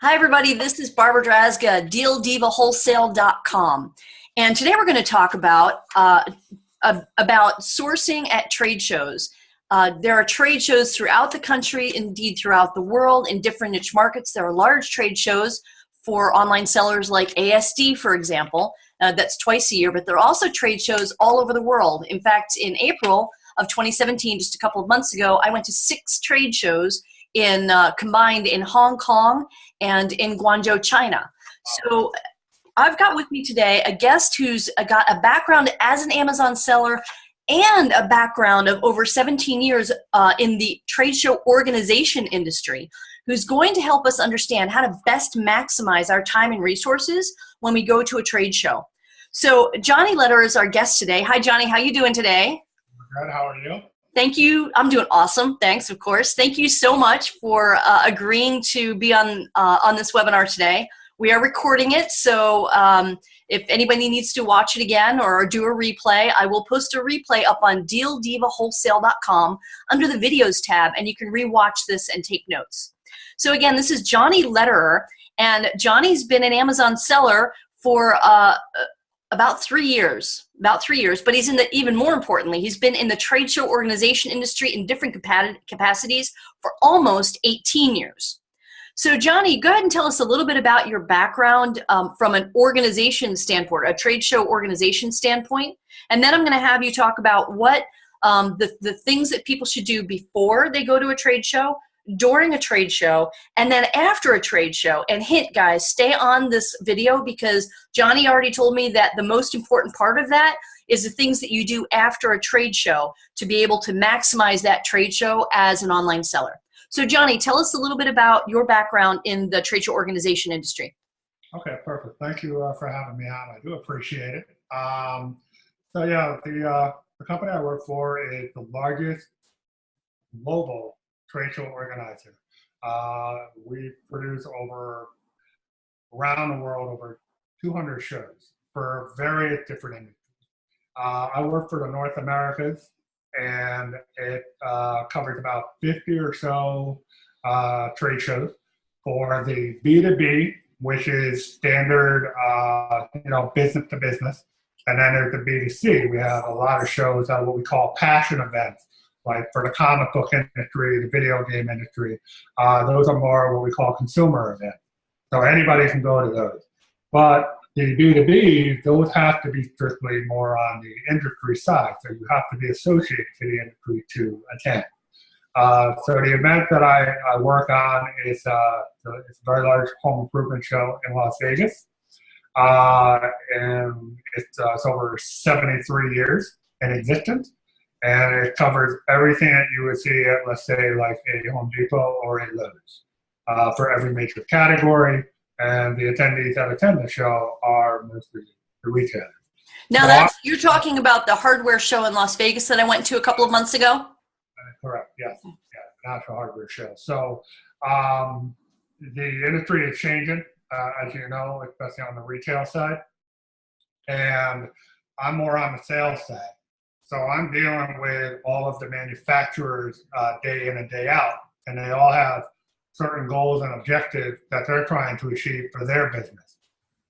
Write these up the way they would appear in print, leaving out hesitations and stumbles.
Hi, everybody. This is Barbara Drazga, DealDivaWholesale.com. And today we're going to talk about sourcing at trade shows. There are trade shows throughout the country, indeed throughout the world, in different niche markets. There are large trade shows for online sellers like ASD, for example. That's twice a year, but there are also trade shows all over the world. In fact, in April of 2017, just a couple of months ago, I went to 6 trade shows combined in Hong Kong and in Guangzhou, China. So I've got with me today a guest who's got a background as an Amazon seller and a background of over 17 years in the trade show organization industry, who's going to help us understand how to best maximize our time and resources when we go to a trade show. So Johnny Lederer is our guest today. Hi, Johnny. How you doing today? Good. How are you? Thank you. I'm doing awesome. Thanks, of course. Thank you so much for agreeing to be on this webinar today. We are recording it, so if anybody needs to watch it again or do a replay, I will post a replay up on DealDivaWholesale.com under the videos tab, and you can rewatch this and take notes. So again, this is Johnny Lederer, and Johnny's been an Amazon seller for about 3 years, but he's even more importantly, he's been in the trade show organization industry in different capacities for almost 18 years. So Johnny, go ahead and tell us a little bit about your background from an organization standpoint, a trade show organization standpoint, and then I'm going to have you talk about what the things that people should do before they go to a trade show, during a trade show, and then after a trade show. And hint, guys, stay on this video because Johnny already told me that the most important part of that is the things that you do after a trade show to be able to maximize that trade show as an online seller. So Johnny, tell us a little bit about your background in the trade show organization industry. Okay, perfect. Thank you for having me on. I do appreciate it. So yeah, the company I work for is the largest global trade show organizer. We produce around the world over 200 shows for various different industries. I work for the North Americas, and it covers about 50 or so trade shows for the B2B, which is standard, business to business. And then there's the B2C. We have a lot of shows what we call passion events, like for the comic book industry, the video game industry. Those are more what we call consumer events. So anybody can go to those. But the B2B, those have to be strictly more on the industry side. So you have to be associated to the industry to attend. So the event that I work on is it's a very large home improvement show in Las Vegas. And it's over 73 years in existence. And it covers everything that you would see at, let's say, like a Home Depot or a Lowe's for every major category. And the attendees that attend the show are mostly the retailers. Now, you're talking about the hardware show in Las Vegas that I went to a couple of months ago? Correct, yes. Yeah, natural hardware show. So the industry is changing, as you know, especially on the retail side. And I'm more on the sales side. So I'm dealing with all of the manufacturers day in and day out, and they all have certain goals and objectives that they're trying to achieve for their business.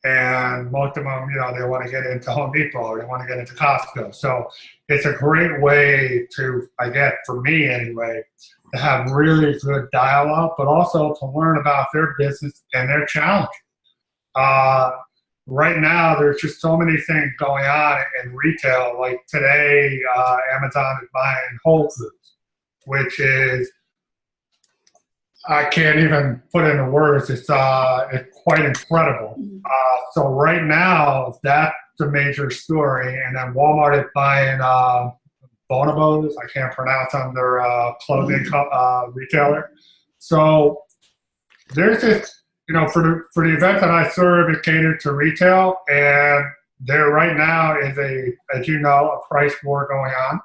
And most of them, they want to get into Home Depot or they want to get into Costco. So it's a great way to, I guess, for me anyway, to have really good dialogue, but also to learn about their business and their challenge. Right now, there's just so many things going on in retail. Like today, Amazon is buying Whole Foods, which is, I can't even put into words. It's quite incredible. So right now, that's a major story. And then Walmart is buying Bonobos. I can't pronounce them. They're a clothing retailer. So there's this. For the event that I serve, it catered to retail, and there right now is as you know, a price war going on.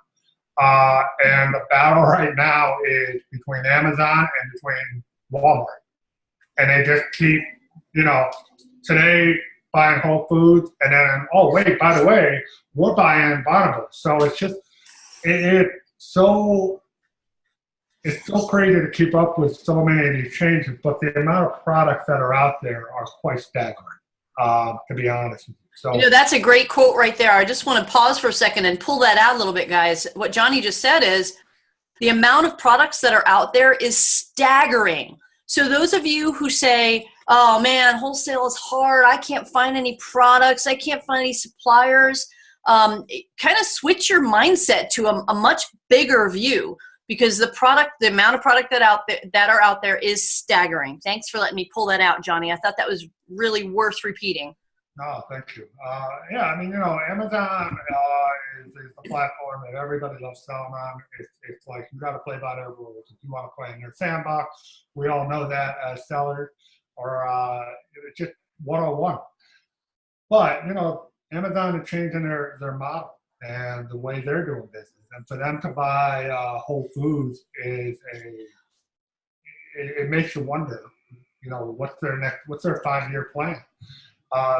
And the battle right now is between Amazon and between Walmart. And they just keep, today buying Whole Foods, and then, oh, wait, by the way, we're buying Bonobos. So it's just, it's so it's so crazy to keep up with so many of these changes, but the amount of products that are out there are quite staggering, to be honest with you. So, You know, that's a great quote right there. I just want to pause for a second and pull that out a little bit, guys. What Johnny just said is the amount of products that are out there is staggering. So those of you who say, oh man, wholesale is hard, I can't find any products, I can't find any suppliers, kind of switch your mindset to a much bigger view, because the amount of product that are out there is staggering. Thanks for letting me pull that out, Johnny. I thought that was really worth repeating. no, thank you. Yeah, I mean, Amazon is the platform that everybody loves selling on. It's like you got to play by their rules. If you want to play in their sandbox, we all know that as sellers, or it's just 101. But, Amazon is changing their model and the way they're doing business. And for them to buy Whole Foods it makes you wonder, what's their 5-year plan?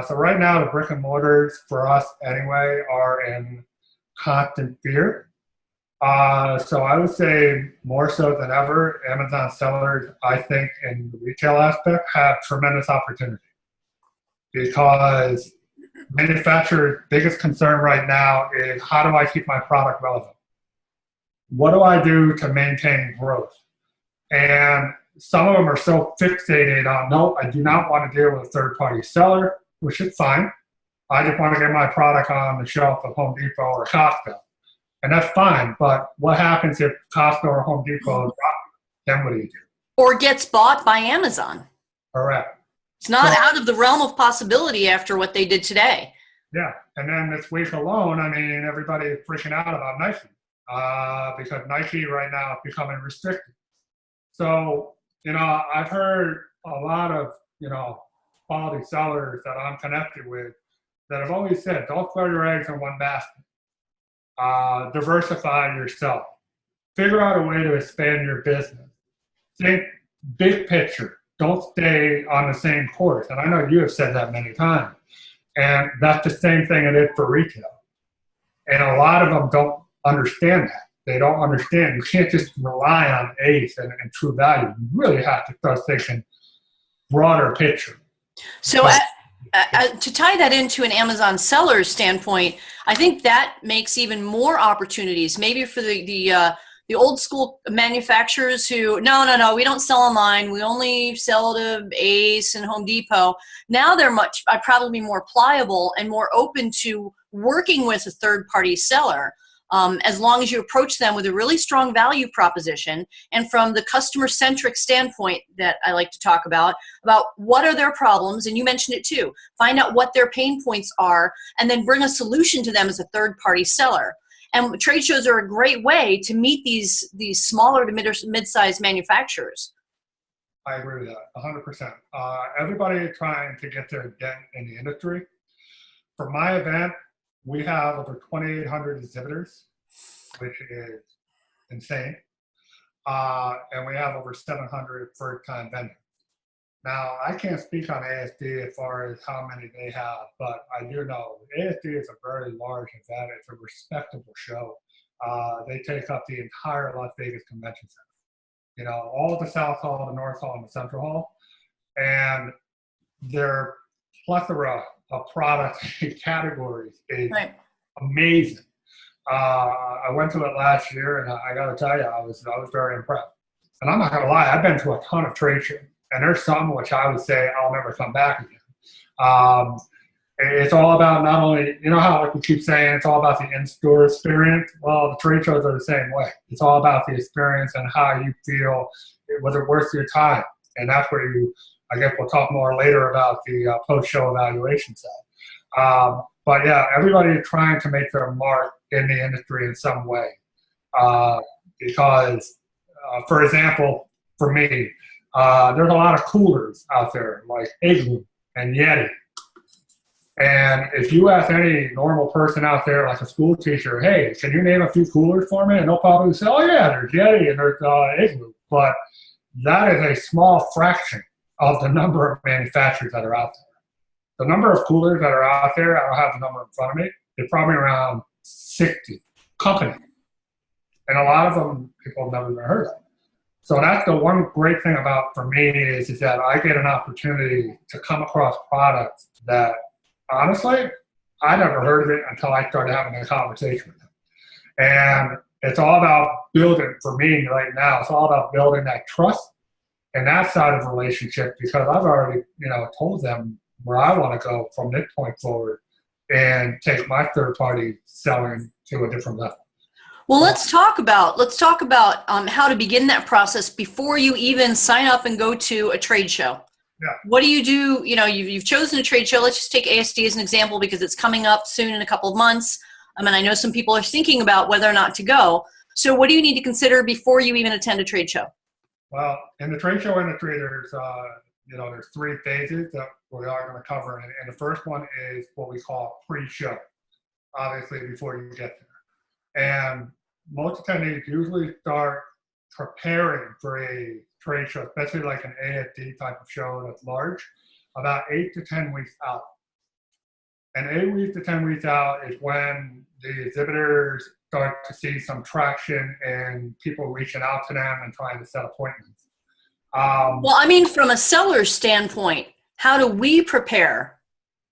So right now, the brick and mortars for us anyway are in constant fear. So I would say more so than ever, Amazon sellers, I think, in the retail aspect, have tremendous opportunity, because manufacturers' biggest concern right now is, how do I keep my product relevant? What do I do to maintain growth? And some of them are so fixated on, no, I do not want to deal with a third-party seller, which is fine. I just want to get my product on the shelf of Home Depot or Costco. And that's fine, but what happens if Costco or Home Depot drop? Then what do you do? Or gets bought by Amazon. Correct. It's not out of the realm of possibility after what they did today. Yeah, and then this week alone, I mean, everybody is freaking out about Nike, because Nike right now is becoming restricted. So, I've heard a lot of, quality sellers that I'm connected with that have always said, don't throw your eggs in one basket. Diversify yourself. Figure out a way to expand your business. Think big picture. Don't stay on the same course. And I know you have said that many times. And that's the same thing it is for retail. And a lot of them don't understand that. They don't understand. You can't just rely on ACE and True Value. You really have to start thinking broader picture. So to tie that into an Amazon seller's standpoint, I think that makes even more opportunities, maybe for the old school manufacturers who, no, we don't sell online. We only sell to Ace and Home Depot. Now they're probably more pliable and more open to working with a third-party seller, as long as you approach them with a really strong value proposition, and from the customer-centric standpoint that I like to talk about what are their problems, and you mentioned it too, find out what their pain points are, and then bring a solution to them as a third-party seller. And trade shows are a great way to meet these smaller to mid-sized manufacturers. I agree with that, 100%. Everybody is trying to get their dent in the industry. For my event, we have over 2,800 exhibitors, which is insane. And we have over 700 first-time vendors. Now, I can't speak on ASD as far as how many they have, but I do know ASD is a very large event. It's a respectable show. They take up the entire Las Vegas Convention Center. All of the South Hall, the North Hall, and the Central Hall. And their plethora of products and categories is amazing. I went to it last year, and I got to tell you, I was very impressed. And I'm not going to lie, I've been to a ton of trade shows, and there's some which I would say I'll never come back again. It's all about not only, how we keep saying it's all about the in-store experience. Well, the trade shows are the same way. It's all about the experience and how you feel, was it worth your time? And that's where I guess we'll talk more later about the post-show evaluation side. But yeah, everybody is trying to make their mark in the industry in some way. Because, for example, for me, there's a lot of coolers out there, like Igloo and Yeti. And if you ask any normal person out there, like a school teacher, hey, can you name a few coolers for me? And they'll probably say, oh yeah, there's Yeti and there's Igloo. But that is a small fraction of the number of manufacturers that are out there. The number of coolers that are out there, I don't have the number in front of me, it's probably around 60 companies. And a lot of them people have never even heard of. So that's the one great thing about for me is that I get an opportunity to come across products that honestly I never heard of it until I started having a conversation with them. And it's all about building, for me right now, it's all about building that trust and that side of the relationship, because I've already, told them where I want to go from this point forward and take my third party selling to a different level. Well, let's talk about how to begin that process before you even sign up and go to a trade show. Yeah. What do you do? You've chosen a trade show. Let's just take ASD as an example because it's coming up soon in a couple of months. I some people are thinking about whether or not to go. So what do you need to consider before you even attend a trade show? Well, in the trade show industry, there's 3 phases that we are going to cover. And the first one is what we call pre-show, obviously before you get there. And most attendees usually start preparing for a trade show, especially like an ASD type of show that's large, about 8 to 10 weeks out. And 8 weeks to 10 weeks out is when the exhibitors start to see some traction and people reaching out to them and trying to set appointments. From a seller's standpoint, how do we prepare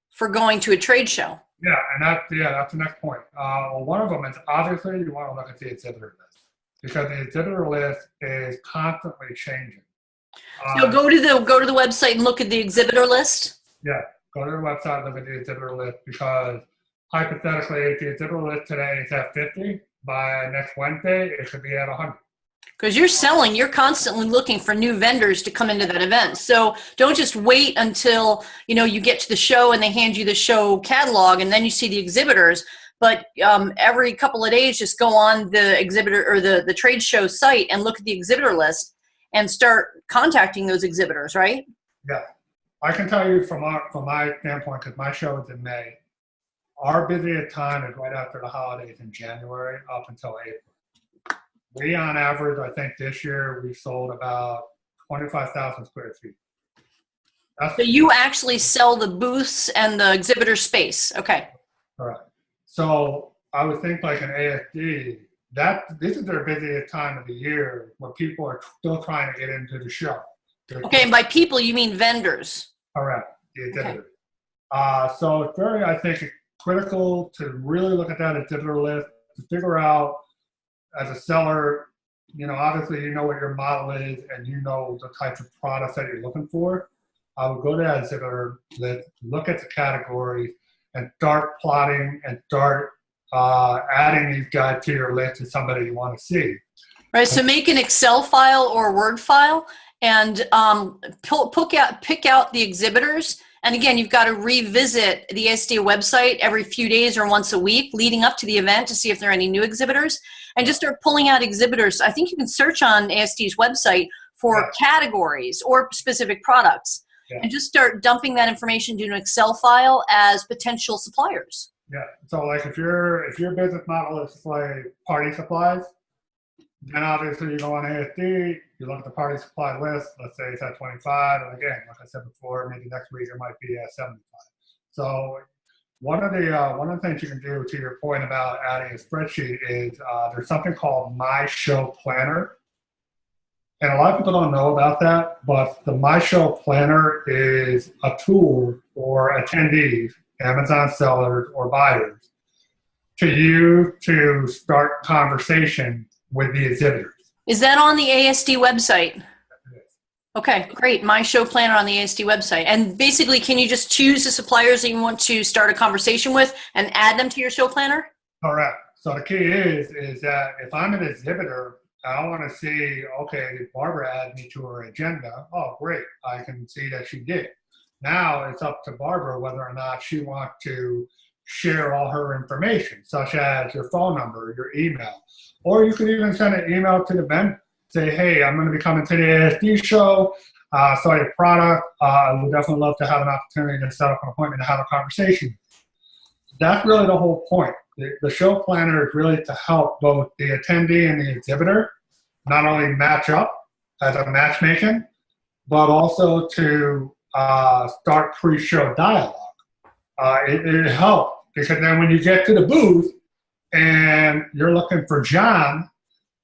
for going to a trade show? Yeah, and that's the next point. One of them is obviously you want to look at the exhibitor list, because the exhibitor list is constantly changing. So go to the website and look at the exhibitor list. Yeah, go to the website, look at the exhibitor list, because hypothetically, if the exhibitor list today is at 50, by next Wednesday it could be at 100. Because you're constantly looking for new vendors to come into that event. So don't just wait until, you get to the show and they hand you the show catalog and then you see the exhibitors. But every couple of days, just go on the exhibitor or the trade show site and look at the exhibitor list and start contacting those exhibitors, right? Yeah. I can tell you from my standpoint, because my show is in May, our busiest time is right after the holidays in January up until April. We, on average, I think this year we sold about 25,000 square feet. So you actually sell the booths and the exhibitor space. Okay. All right. So I would think like an ASD, this is their busiest time of the year when people are still trying to get into the show. Okay, and by people you mean vendors. Correct, the exhibitor. Okay. So it's very, I think, critical to really look at that exhibitor list to figure out, as a seller, obviously you know what your model is and you know the types of products that you're looking for. I would go to that exhibitor list, look at the categories, and start plotting and start adding these guys to your list as somebody you want to see. Right, so make an Excel file or a Word file and pick out the exhibitors. And again, you've got to revisit the ASD website every few days or once a week leading up to the event to see if there are any new exhibitors. And just start pulling out exhibitors. I think you can search on ASD's website for categories or specific products. Yeah. And just start dumping that information into an Excel file as potential suppliers. Yeah. So like if your business model is like party supplies, then obviously you go on ASD, you look at the party supply list, let's say it's at 25, and again, like I said before, maybe next week it might be at 75. So one of the things you can do, to your point about adding a spreadsheet, is there's something called My Show Planner. And a lot of people don't know about that, but the My Show Planner is a tool for attendees, Amazon sellers or buyers, to use to start conversation with the exhibitors. Is that on the ASD website? Okay, great. My Show Planner on the ASD website. And basically, can you just choose the suppliers that you want to start a conversation with and add them to your show planner? Correct. So the key is that if I'm an exhibitor, I want to see, okay, did Barbara add me to her agenda? Oh, great. I can see that she did. Now it's up to Barbara whether or not she wants to share all her information, such as your phone number, your email. Or you can even send an email to the vendor. Say, hey, I'm going to be coming to the ASD show, saw your product. I would definitely love to have an opportunity to set up an appointment to have a conversation. That's really the whole point. The show planner is really to help both the attendee and the exhibitor not only match up as a matchmaking, but also to start pre-show dialogue. It helps because then when you get to the booth and you're looking for John,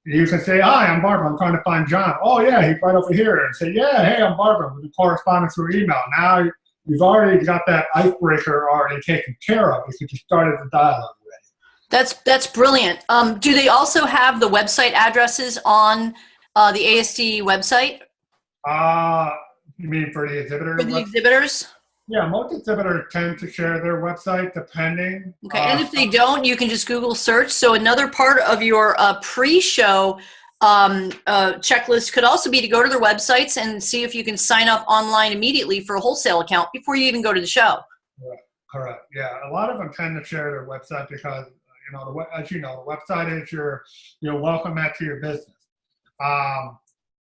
you can say, hi, I'm Barbara. I'm trying to find John. Oh, yeah, he's right over here. And say, yeah, hey, I'm Barbara. We can correspond through email. Now you've already got that icebreaker already taken care of because you started the dialogue already. That's brilliant. Do they also have the website addresses on the ASD website? You mean for the exhibitor? For the exhibitors? Yeah, most exhibitors tend to share their website depending. Okay, and if they don't, you can just Google search. So another part of your pre-show checklist could also be to go to their websites and see if you can sign up online immediately for a wholesale account before you even go to the show. Correct. Yeah, a lot of them tend to share their website because, as you know, the website is your welcome mat to your business.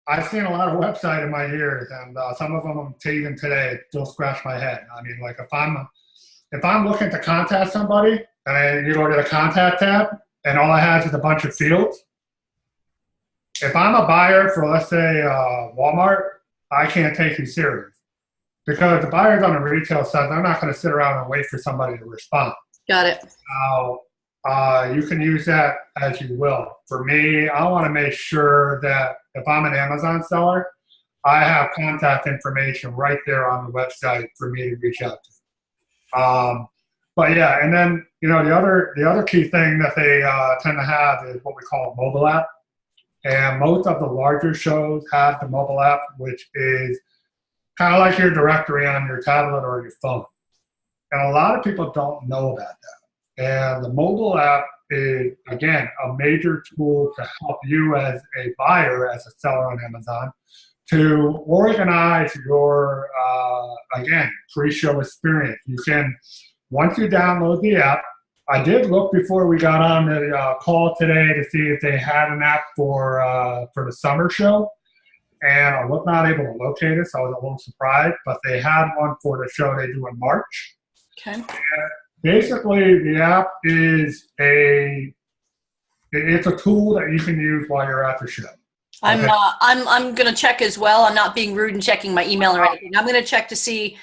I've seen a lot of websites in my years, and some of them, even today, still scratch my head. I mean, like if I'm looking to contact somebody, and you go to the contact tab, and all I have is a bunch of fields. If I'm a buyer for, let's say, Walmart, I can't take you serious because the buyers on the retail side, they're not going to sit around and wait for somebody to respond. Got it. Now, you can use that as you will. For me, I want to make sure that if I'm an Amazon seller, I have contact information right there on the website for me to reach out to. But yeah, and then the other key thing that they tend to have is what we call a mobile app, and most of the larger shows have the mobile app, which is kind of like your directory on your tablet or your phone. And a lot of people don't know about that. And the mobile app is, again, a major tool to help you as a buyer, as a seller on Amazon, to organize your, again, pre-show experience. You can, once you download the app, I did look before we got on the call today to see if they had an app for the summer show, and I was not able to locate it, so I was a little surprised, but they had one for the show they do in March. Okay. And basically, the app is it's a tool that you can use while you're at the show. Okay. I'm going to check as well. I'm not being rude and checking my email or anything. I'm going to check to see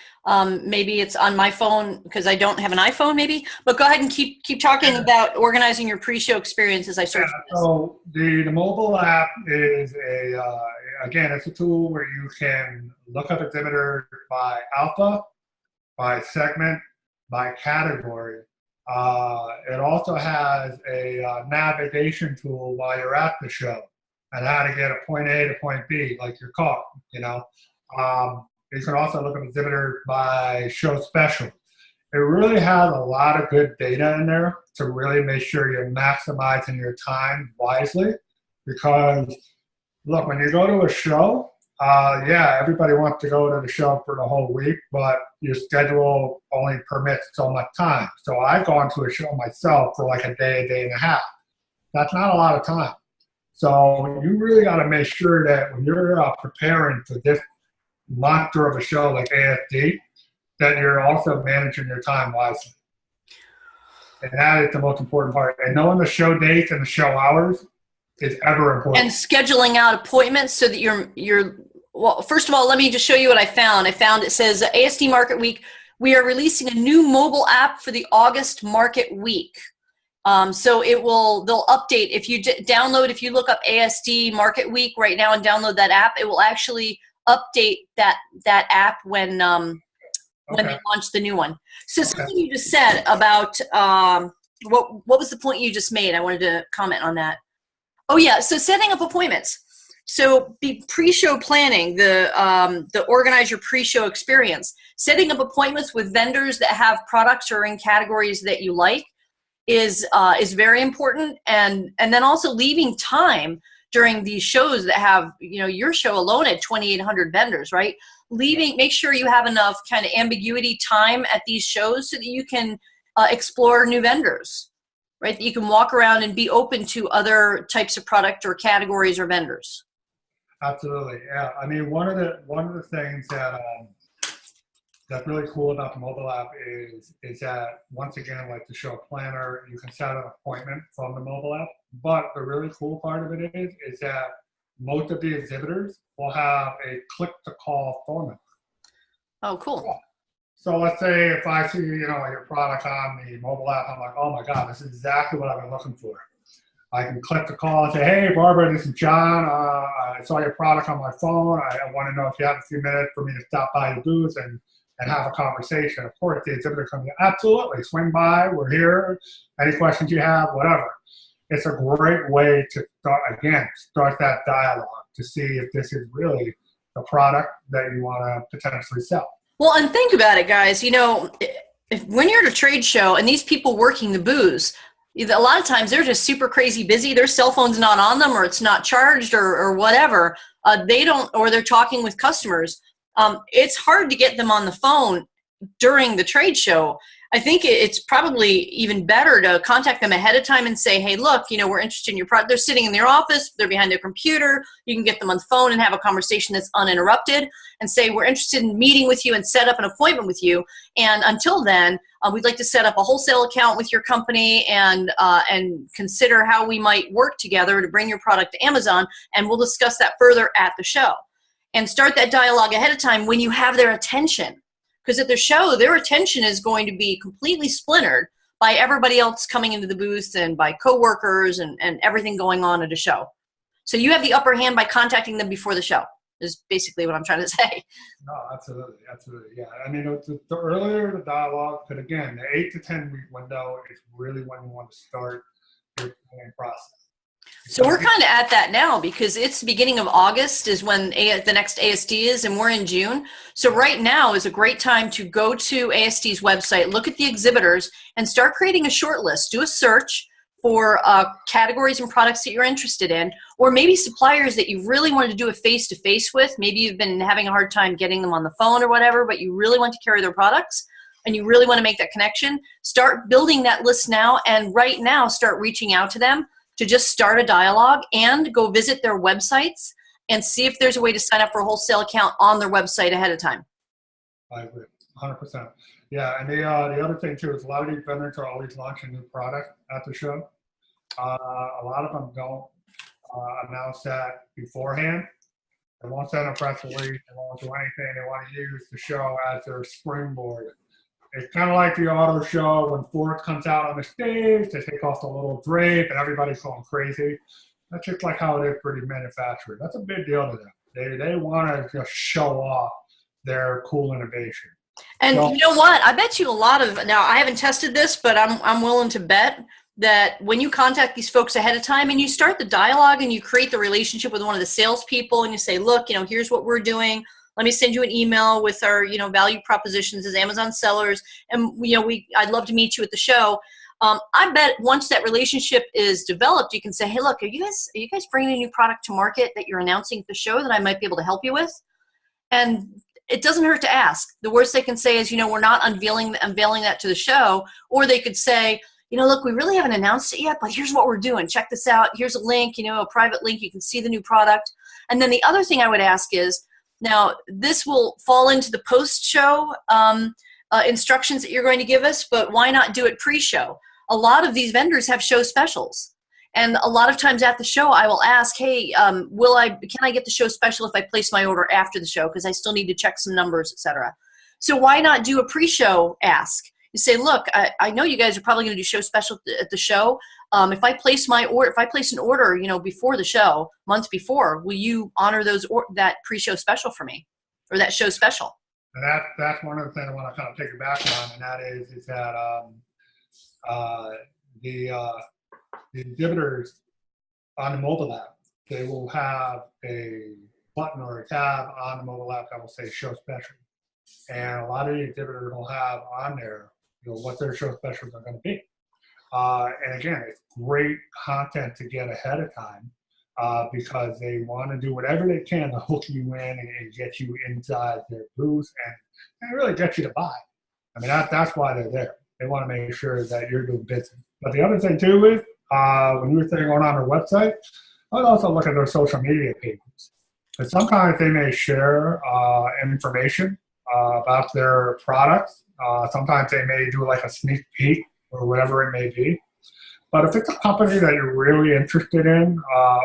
maybe it's on my phone because I don't have an iPhone maybe. But go ahead and keep talking about organizing your pre-show experience as I search for this. So the mobile app is again, it's a tool where you can look up exhibitors by alpha, by segment, by category. It also has a navigation tool while you're at the show and how to get a point A to point B, like your car, You can also look at exhibitors by show special. It really has a lot of good data in there to really make sure you're maximizing your time wisely because, look, when you go to a show, yeah, everybody wants to go to the show for the whole week, but your schedule only permits so much time. So I've gone to a show myself for like a day and a half. That's not a lot of time. So you really got to make sure that when you're preparing for this monster of a show like ASD, that you're also managing your time wisely. And that is the most important part. And knowing the show dates and the show hours is ever important. And scheduling out appointments so that you're well, first of all, let me just show you what I found. I found it says ASD Market Week. We are releasing a new mobile app for the August Market Week. So they'll update. If you download, if you look up ASD Market Week right now and download that app, it will actually update that app when they launch the new one. So something you just said about what was the point you just made? I wanted to comment on that. Oh yeah, so setting up appointments. So the pre-show planning, the organize your pre-show experience, setting up appointments with vendors that have products or in categories that you like is very important, and then also leaving time during these shows that have, your show alone at 2,800 vendors, right? Make sure you have enough kind of ambiguity time at these shows so that you can explore new vendors, right? That you can walk around and be open to other types of product or categories or vendors. Absolutely, yeah. I mean, one of the things that's really cool about the mobile app is that, once again, like the show planner, you can set an appointment from the mobile app. But the really cool part of it is that most of the exhibitors will have a click-to-call format. Oh, cool. So let's say if I see, your product on the mobile app, I'm like, oh my God, this is exactly what I've been looking for. I can click the call and say, hey, Barbara, this is John. I saw your product on my phone. I want to know if you have a few minutes for me to stop by the booth and have a conversation. Of course, the exhibitor comes in, absolutely, swing by, we're here. Any questions you have, whatever. It's a great way to start that dialogue to see if this is really the product that you want to potentially sell. Well, and think about it, guys. You know, when you're at a trade show and these people working the booths, a lot of times they're just super crazy busy. Their cell phone's not on them, or it's not charged, or whatever. They don't, or they're talking with customers. It's hard to get them on the phone during the trade show. I think it's probably even better to contact them ahead of time and say, hey, look, you know, we're interested in your product. They're sitting in their office. They're behind their computer. You can get them on the phone and have a conversation that's uninterrupted and say, we're interested in meeting with you and set up an appointment with you. And until then, we'd like to set up a wholesale account with your company and consider how we might work together to bring your product to Amazon. And we'll discuss that further at the show. And start that dialogue ahead of time when you have their attention. Because at the show, their attention is going to be completely splintered by everybody else coming into the booth and by coworkers and everything going on at a show. So you have the upper hand by contacting them before the show, is basically what I'm trying to say. No, absolutely. Yeah. I mean, the earlier the dialogue, but again, the 8 to 10 week window is really when you want to start your planning process. So we're kind of at that now because it's the beginning of August is when the next ASD is, and we're in June. So right now is a great time to go to ASD's website, look at the exhibitors, and start creating a short list. Do a search for categories and products that you're interested in, or maybe suppliers that you really wanted to do a face-to-face with. Maybe you've been having a hard time getting them on the phone or whatever, but you really want to carry their products and you really want to make that connection. Start building that list now, and right now start reaching out to them to just start a dialogue and go visit their websites and see if there's a way to sign up for a wholesale account on their website ahead of time. I agree, 100%. Yeah, and the other thing too is a lot of these vendors are always launching new product at the show. A lot of them don't announce that beforehand. They won't send a press release. They won't do anything. They want to use the show as their springboard. It's kind of like the auto show when Ford comes out on the stage, they take off the little drape and everybody's going crazy. That's just like how it is for the manufacturer. That's a big deal to them. They want to just show off their cool innovation. And so, you know what? I bet you a lot of, now I haven't tested this, but I'm willing to bet that when you contact these folks ahead of time and you start the dialogue and you create the relationship with one of the salespeople and you say, look, you know, here's what we're doing. Let me send you an email with our, you know, value propositions as Amazon sellers. And, you know, I'd love to meet you at the show. I bet once that relationship is developed, you can say, hey, look, are you guys bringing a new product to market that you're announcing at the show that I might be able to help you with? And it doesn't hurt to ask. The worst they can say is, you know, we're not unveiling that to the show. Or they could say, you know, look, we really haven't announced it yet, but here's what we're doing. Check this out. Here's a link, you know, a private link. You can see the new product. And then the other thing I would ask is, now, this will fall into the post-show instructions that you're going to give us, but why not do it pre-show? A lot of these vendors have show specials. And a lot of times at the show, I will ask, hey, can I get the show special if I place my order after the show? Because I still need to check some numbers, etc. So why not do a pre-show ask? You say, look, I know you guys are probably going to do show special at the show. If I place an order, you know, before the show, months before, will you honor that pre-show special for me, or that show special? And that's one of the things I want to kind of take it back on, and that is that the exhibitors on the mobile app, they will have a button or a tab on the mobile app that will say show special, and a lot of the exhibitors will have on there, you know, what their show specials are going to be. And again, it's great content to get ahead of time because they want to do whatever they can to hook you in and get you inside their booth and really get you to buy. I mean, that's why they're there. They want to make sure that you're doing business. But the other thing too is when you're going on their website, I would also look at their social media pages. Because sometimes they may share information about their products. Sometimes they may do like a sneak peek or whatever it may be. But if it's a company that you're really interested in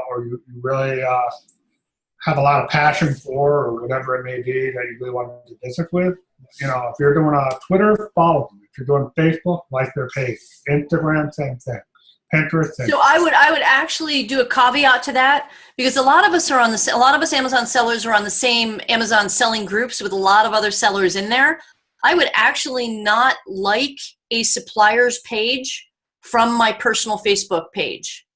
or you really have a lot of passion for or whatever it may be that you really want to do business with, you know, if you're doing Twitter, follow them. If you're doing Facebook, like their page. Instagram, same thing. Pinterest. And So I would actually do a caveat to that, because a lot of us Amazon sellers are on the same Amazon selling groups with a lot of other sellers in there. I would actually not like a supplier's page from my personal Facebook page,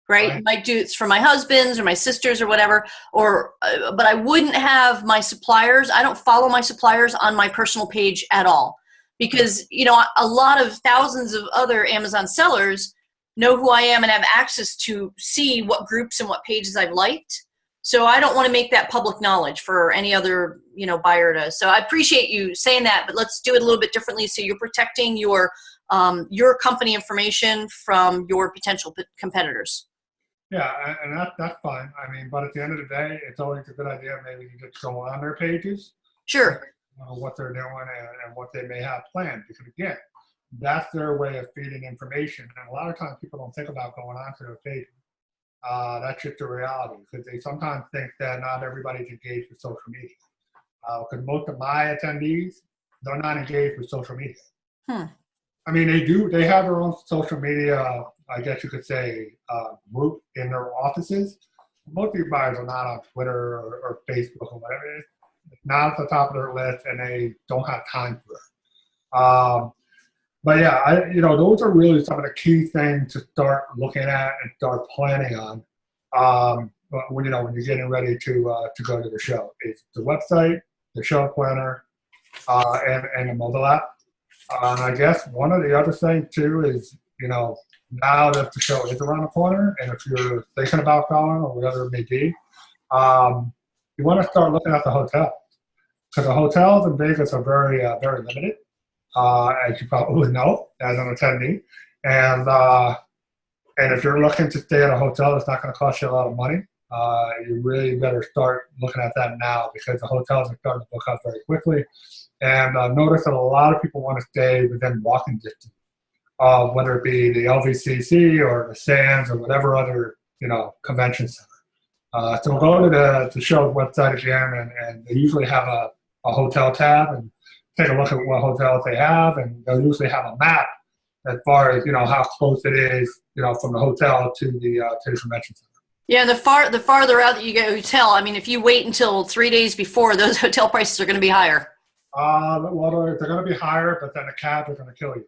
right? I might do it's for my husband's or my sister's or whatever, but I wouldn't have my suppliers. I don't follow my suppliers on my personal page at all, because a lot of thousands of other Amazon sellers know who I am and have access to see what groups and what pages I've liked. So I don't want to make that public knowledge for any other, buyer to. So I appreciate you saying that, but let's do it a little bit differently. So you're protecting your company information from your potential competitors. Yeah, and that's fine. I mean, but at the end of the day, it's always a good idea maybe to just go on their pages. Sure. What they're doing and what they may have planned. Because again, that's their way of feeding information. And a lot of times people don't think about going onto their pages. That's just the reality, because they sometimes think that not everybody's engaged with social media. Because most of my attendees, they're not engaged with social media. I mean, they have their own social media, I guess you could say, group in their offices. Most of these buyers are not on Twitter or Facebook or whatever it is. It's not at the top of their list, and they don't have time for it. But yeah, those are really some of the key things to start looking at and start planning on when you're getting ready to go to the show. It's the website, the show planner, and the mobile app. And I guess one of the other things too is, now that the show is around the corner, and if you're thinking about going or whatever it may be, you want to start looking at the hotel, because the hotels in Vegas are very, very limited. As you probably would know as an attendee. And if you're looking to stay at a hotel that's not going to cost you a lot of money, you really better start looking at that now, because the hotels are starting to book up very quickly. And notice that a lot of people want to stay within walking distance, whether it be the LVCC or the Sands or whatever other convention center. So go to the show's website again, and they usually have a hotel tab, and take a look at what hotels they have, and they'll usually have a map as far as how close it is, from the hotel to the convention center. Yeah, the farther out that you get a hotel, I mean, if you wait until 3 days before, those hotel prices are going to be higher. Well, they're going to be higher, but then the cabs are going to kill you.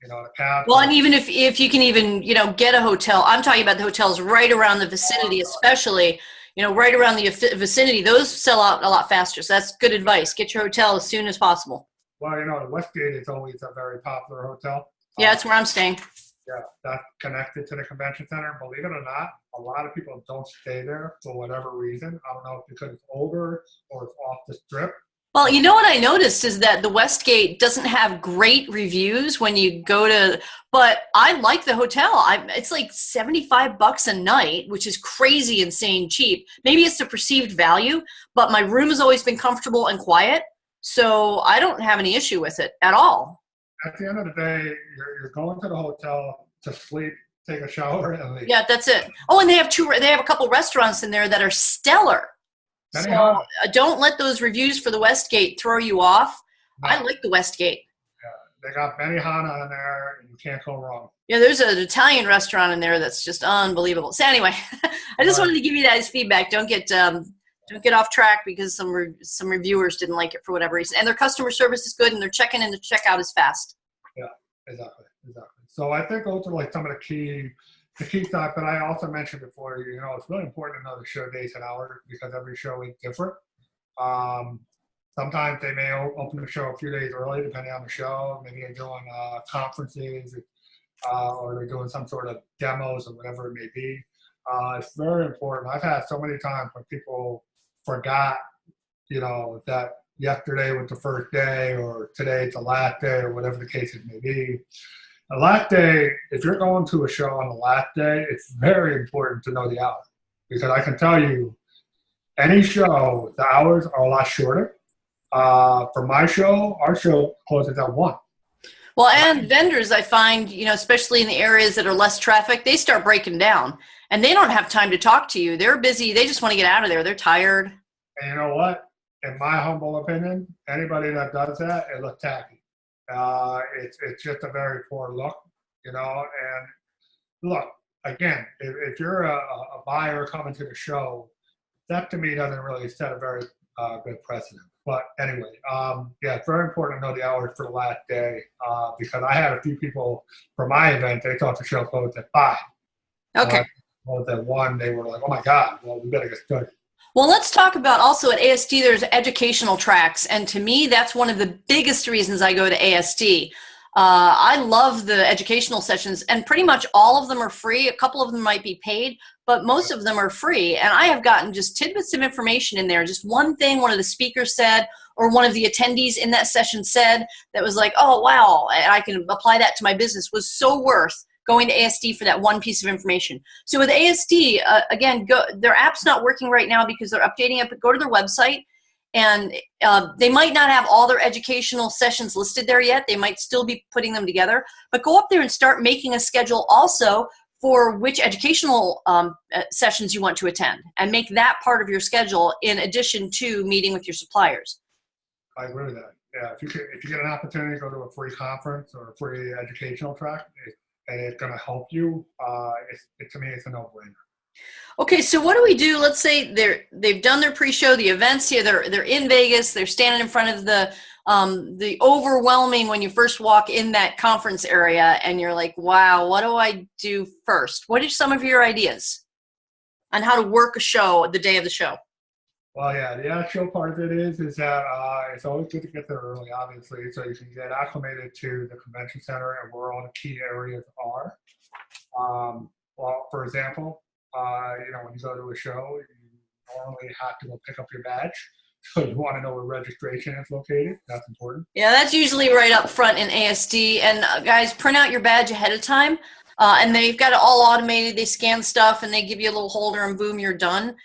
The cabs. Well, and even if you can even get a hotel, I'm talking about the hotels right around the vicinity, especially. Right around the vicinity, those sell out a lot faster. So that's good advice. Get your hotel as soon as possible. Well, the Westgate is always a very popular hotel. Yeah, that's where I'm staying. Yeah, that's connected to the convention center. Believe it or not, a lot of people don't stay there for whatever reason. I don't know if because it's older or it's off the strip. Well, what I noticed is that the Westgate doesn't have great reviews when you go to, but I like the hotel. It's like $75 a night, which is crazy, insane cheap. Maybe it's the perceived value, but my room has always been comfortable and quiet, so I don't have any issue with it at all. At the end of the day, you're going to the hotel to sleep, take a shower, and leave. Yeah, that's it. Oh, and they have a couple restaurants in there that are stellar. So don't let those reviews for the Westgate throw you off. No. I like the Westgate. Yeah, they got Benihana in there, and you can't go wrong. Yeah, there's an Italian restaurant in there that's just unbelievable. So anyway, I just wanted to give you guys feedback. Don't get off track because some reviewers didn't like it for whatever reason. And their customer service is good, and their check-in and their checkout is fast. Yeah, exactly. So I think those are like some of the key stuff. But I also mentioned before, it's really important to know the show dates and hours, because every show is different. Sometimes they may open the show a few days early, depending on the show. Maybe they're doing conferences, or they're doing some sort of demos or whatever it may be. It's very important. I've had so many times when people forgot, that yesterday was the first day, or today's the last day, or whatever the case may be. The last day, if you're going to a show on the last day, it's very important to know the hours, because I can tell you, any show, the hours are a lot shorter. For my show, our show closes at 1. Well, and vendors, I find, especially in the areas that are less traffic, they start breaking down, and they don't have time to talk to you. They're busy. They just want to get out of there. They're tired. And you know what? In my humble opinion, anybody that does that, it looks tacky. It's just a very poor look, and look, again, if you're a buyer coming to the show, that to me doesn't really set a very good precedent. But anyway, yeah, it's very important to know the hours for the last day because I had a few people for my event, they thought the show closed at 5. Okay. Closed at 1, they were like, oh my God, well, we better get started. Well, let's talk about also at ASD, there's educational tracks. And to me, that's one of the biggest reasons I go to ASD. I love the educational sessions, and pretty much all of them are free. A couple of them might be paid, but most of them are free. And I have gotten just tidbits of information in there. Just one thing one of the speakers said, or one of the attendees in that session said that was like, oh, wow, and I can apply that to my business, was so worth going to ASD for that one piece of information. So with ASD, again, their app's not working right now because they're updating it, but go to their website. And they might not have all their educational sessions listed there yet. They might still be putting them together. But go up there and start making a schedule also for which educational sessions you want to attend. And make that part of your schedule in addition to meeting with your suppliers. I agree with that. Yeah, if you get an opportunity to go to a free conference or a free educational track, and it's going to help you, to me, it's a no-brainer. Okay, so what do we do? Let's say they've done their pre-show, the events here. They're in Vegas. They're standing in front of the overwhelming when you first walk in that conference area, and you're like, "Wow, what do I do first?" What are some of your ideas on how to work a show the day of the show? Well, yeah, the actual part of it is that it's always good to get there early, obviously, so you can get acclimated to the convention center and where all the key areas are. Well, for example, when you go to a show, you normally have to go pick up your badge. So you want to know where registration is located. That's important. Yeah, that's usually right up front in ASD. And guys, print out your badge ahead of time. And they've got it all automated. They scan stuff and they give you a little holder and boom, you're done.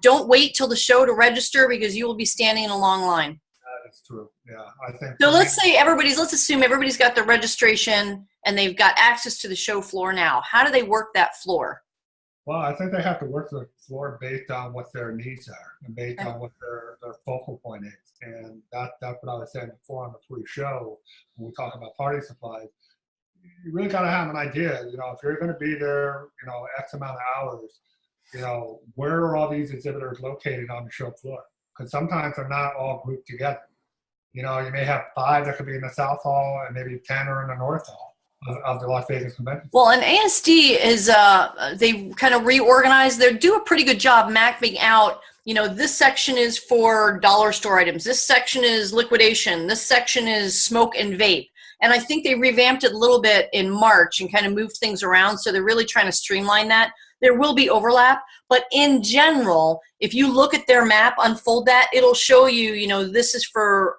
Don't wait till the show to register because you will be standing in a long line. That is true. Yeah, I think. So let's assume everybody's got their registration and they've got access to the show floor now. How do they work that floor? Well, I think they have to work the floor based on what their needs are and based on what their focal point is. And that's what I was saying before on the pre-show when we talk about party supplies. You really got to have an idea, if you're going to be there, X amount of hours, where are all these exhibitors located on the show floor? Because sometimes they're not all grouped together. You may have 5 that could be in the South Hall and maybe 10 are in the North Hall of the Las Vegas Convention. Well, and ASD is, they kind of reorganize. They do a pretty good job mapping out, this section is for dollar store items. This section is liquidation. This section is smoke and vape. And I think they revamped it a little bit in March and kind of moved things around. So they're really trying to streamline that. There will be overlap, but in general, if you look at their map, unfold that, it'll show you, this is for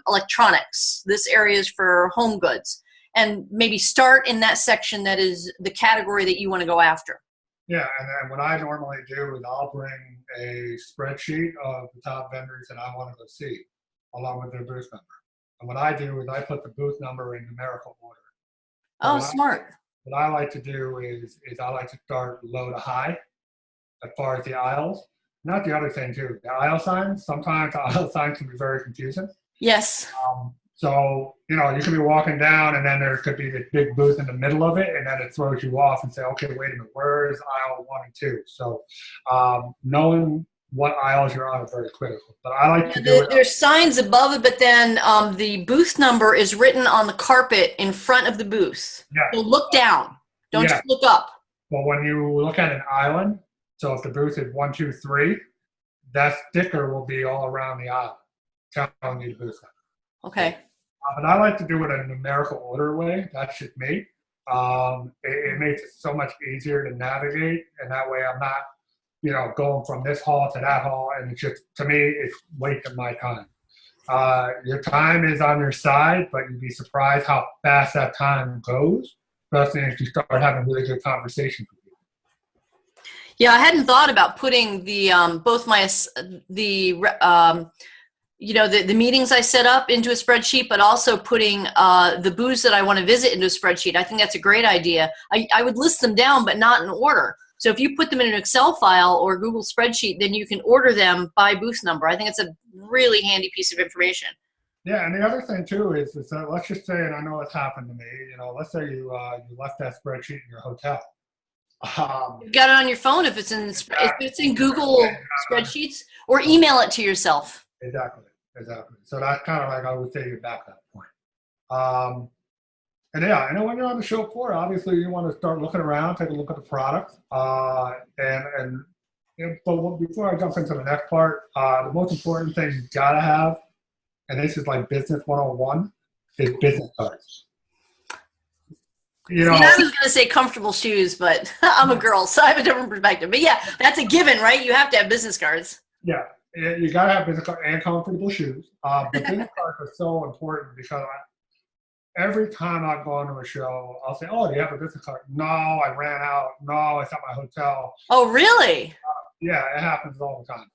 electronics. This area is for home goods. And maybe start in that section that is the category that you want to go after. Yeah, and then what I normally do is I'll bring a spreadsheet of the top vendors that I want to go see, along with their booth number. And what I do is I put the booth number in numerical order. Oh, smart. What I like to do is I like to start low to high as far as the aisles. Not the other thing, too. The aisle signs, sometimes the aisle signs can be very confusing. Yes. So, you can be walking down and then there could be this big booth in the middle of it and then it throws you off and say, okay, wait a minute, where is aisle 1 and 2? So knowing what aisles you're on is very critical. But I like to do it. There's signs above it, but then the booth number is written on the carpet in front of the booth. Yeah. So look down. Don't just look up. Well, when you look at an island, so if the booth is 1, 2, 3, that sticker will be all around the aisle telling you the booth number. Okay. But I like to do it in a numerical order way. That's just me. It makes it so much easier to navigate, and that way I'm not, going from this hall to that hall, and it's just, to me, it's wasting my time. Your time is on your side, but you'd be surprised how fast that time goes, especially if you start having really good conversations with people. Yeah, I hadn't thought about putting the the meetings I set up into a spreadsheet, but also putting the booths that I want to visit into a spreadsheet. I think that's a great idea. I would list them down, but not in order. So if you put them in an Excel file or a Google spreadsheet, then you can order them by booth number. I think it's a really handy piece of information. Yeah, and the other thing too is that let's just say, and I know it's happened to me, let's say you left that spreadsheet in your hotel. Um, You've got it on your phone if it's in Google spreadsheets, or email it to yourself. exactly, exactly. So that's kind of like I would say your backup point. Um, and yeah, I know when you're on the show floor, obviously you want to start looking around, take a look at the product, but before I jump into the next part, the most important thing you gotta have, and this is like business 101, is business cards. You See, know, I was going to say comfortable shoes, but I'm a girl, so I have a different perspective. But yeah, that's a given, right? You have to have business cards. yeah, you gotta have business cards and comfortable shoes. But business cards are so important because every time I go into a show, I'll say, "Oh, do you have a business card?" No, I ran out. No, it's at my hotel. Oh, really? Yeah, it happens all the time.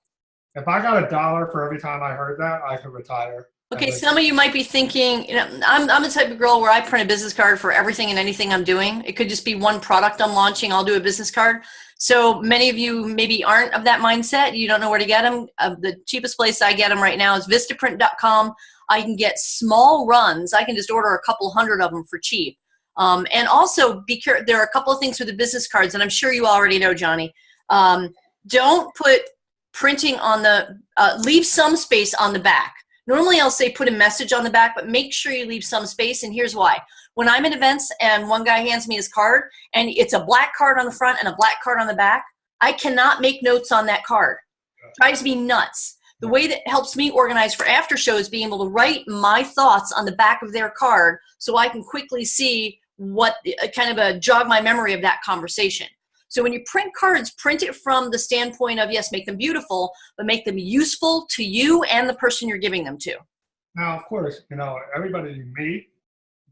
If I got $1 for every time I heard that, I could retire. Okay, some of you might be thinking, I'm the type of girl where I print a business card for everything and anything I'm doing. It could just be one product I'm launching, I'll do a business card. So many of you maybe aren't of that mindset. You don't know where to get them. The cheapest place I get them right now is vistaprint.com. I can get small runs. I can just order a couple hundred of them for cheap. And also, be careful. There are a couple of things with the business cards, and I'm sure you already know, Johnny. Don't put printing on leave some space on the back. Normally I'll say put a message on the back, but make sure you leave some space, and here's why. When I'm at events and one guy hands me his card and it's a black card on the front and a black card on the back, I cannot make notes on that card. It drives me nuts. The way that helps me organize for after shows, being able to write my thoughts on the back of their card so I can quickly see what kind of jog my memory of that conversation. So when you print cards, print it from the standpoint of, yes, make them beautiful, but make them useful to you and the person you're giving them to. Now, of course, everybody you meet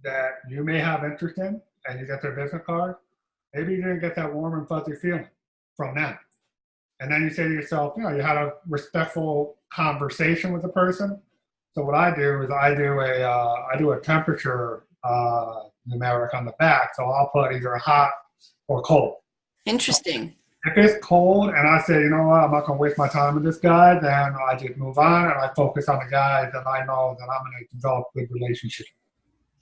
that you may have interest in and you get their business card, maybe you're going to get that warm and fuzzy feeling from them. And then you say to yourself, you had a respectful conversation with the person. So what I do is I do a temperature numeric on the back. So I'll put either hot or cold. Interesting. If it's cold and I say, you know what, I'm not going to waste my time with this guy, then I just move on and I focus on the guys that I know that I'm going to develop a good relationship.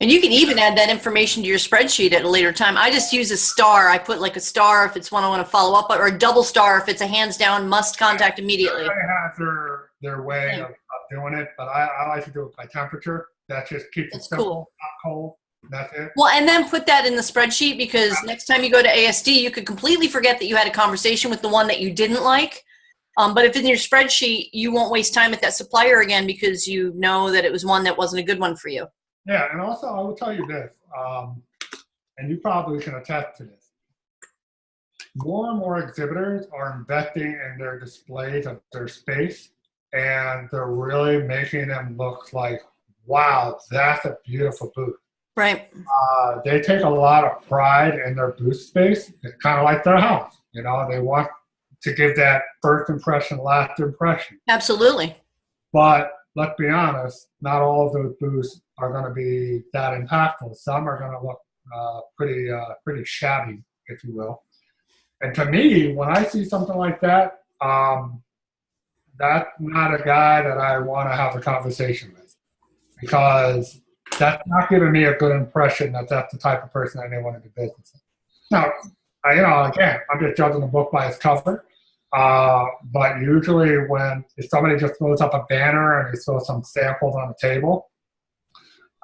And you can even add that information to your spreadsheet at a later time. I just use a star. I put like a star if it's one I want to follow up, or a double star if it's a hands down must contact immediately. Everybody has their way of doing it, but I like to do it by temperature. That just keeps it simple, cool. not cold. That's it. Well, and then put that in the spreadsheet, because next time you go to ASD, you could completely forget that you had a conversation with the one that you didn't like. But if in your spreadsheet, you won't waste time at that supplier again because you know that it was one that wasn't a good one for you. Yeah, and also I will tell you this, and you probably can attest to this. More and more exhibitors are investing in their displays of their space, and they're really making them look like, wow, that's a beautiful booth. Right. They take a lot of pride in their booth space. It's kind of like their house. They want to give that first impression, last impression. Absolutely. But let's be honest, not all of those booths are going to be that impactful. Some are going to look pretty shabby, if you will. And to me, when I see something like that, that's not a guy that I want to have a conversation with, because that's not giving me a good impression that that's the type of person that they want to do business with. Now, again, I'm just judging the book by its cover. But usually if somebody just throws up a banner and they throw some samples on the table,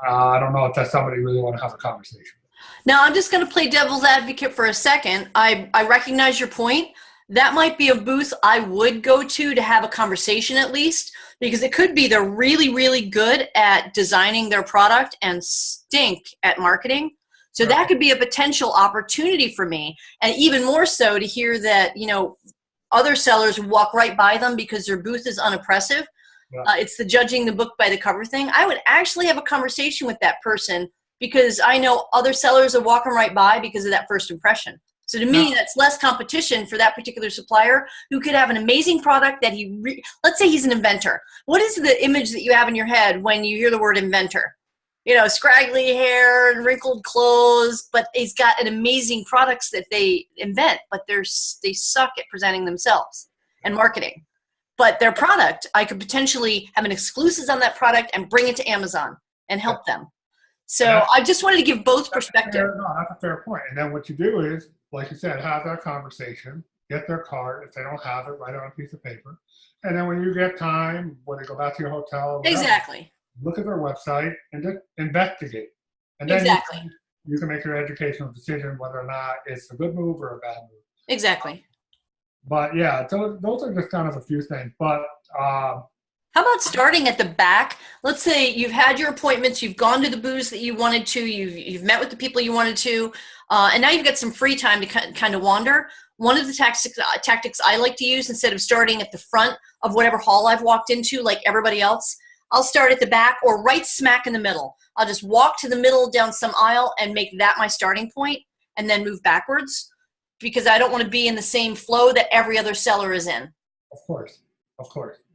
I don't know if that's somebody you really want to have a conversation with. Now, I'm just going to play devil's advocate for a second. I recognize your point. That might be a booth I would go to have a conversation at least, because it could be they're really, really good at designing their product and stink at marketing. So that could be a potential opportunity for me. And even more so to hear that, other sellers walk right by them because their booth is unimpressive. Yeah. It's the judging the book by the cover thing. I would actually have a conversation with that person, because I know other sellers are walking right by because of that first impression. So to me, that's less competition for that particular supplier who could have an amazing product that let's say he's an inventor. What is the image that you have in your head when you hear the word inventor? Scraggly hair and wrinkled clothes, but he's got an amazing products that they invent, but they suck at presenting themselves and marketing. But their product, I could potentially have an exclusives on that product and bring it to Amazon and help them. So I just wanted to give both perspectives. No, that's a fair point. And then what you do is like you said, have that conversation, get their card. If they don't have it, write it on a piece of paper. And then when you get time, when you go back to your hotel, or whatever, Exactly. look at their website and just investigate. And then Exactly. you can make your educational decision whether or not it's a good move or a bad move. Exactly. But yeah, those are just kind of a few things. But how about starting at the back? Let's say you've had your appointments, you've gone to the booths that you wanted to, you've met with the people you wanted to, and now you've got some free time to kind of wander. One of the tactics I like to use, instead of starting at the front of whatever hall I've walked into like everybody else, I'll start at the back or right smack in the middle. I'll just walk to the middle down some aisle and make that my starting point and then move backwards, because I don't want to be in the same flow that every other seller is in. Of course,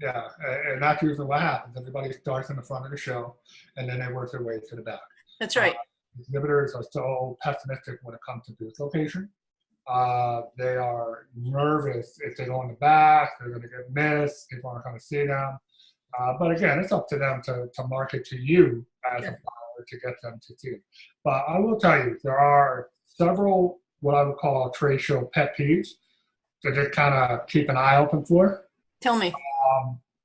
yeah. And that's usually what happens. Everybody starts in the front of the show, and then they work their way to the back. That's right. Exhibitors are so pessimistic when it comes to booth location. They are nervous if they go in the back, they're going to get missed, people aren't going to see them. But again, it's up to them to market to you as a buyer to get them to see it. But I will tell you, there are several what I would call trade show pet peeves to just kind of keep an eye open for. Tell me.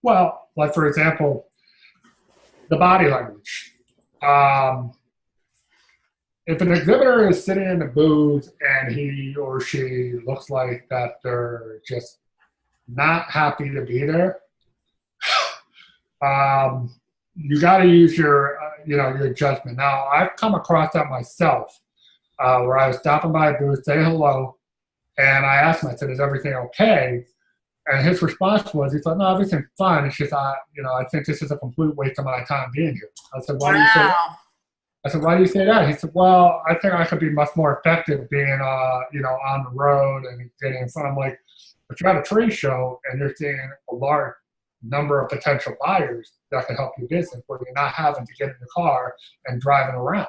Well, like for example, the body language. If an exhibitor is sitting in the booth and he or she looks like that they're just not happy to be there, you got to use your your judgment. Now, I've come across that myself, where I was stopping by a booth, saying hello, and I asked him, I said, "Is everything okay?" And his response was, he thought, "No, everything's fine. It's just, I think this is a complete waste of my time being here." I said, "Why do you say that?" I said, "Why do you say that?" He said, "Well, I think I could be much more effective being, on the road and getting in front." I'm like, but you're at a trade show and you're seeing a large number of potential buyers that can help your business, where you're not having to get in the car and driving around.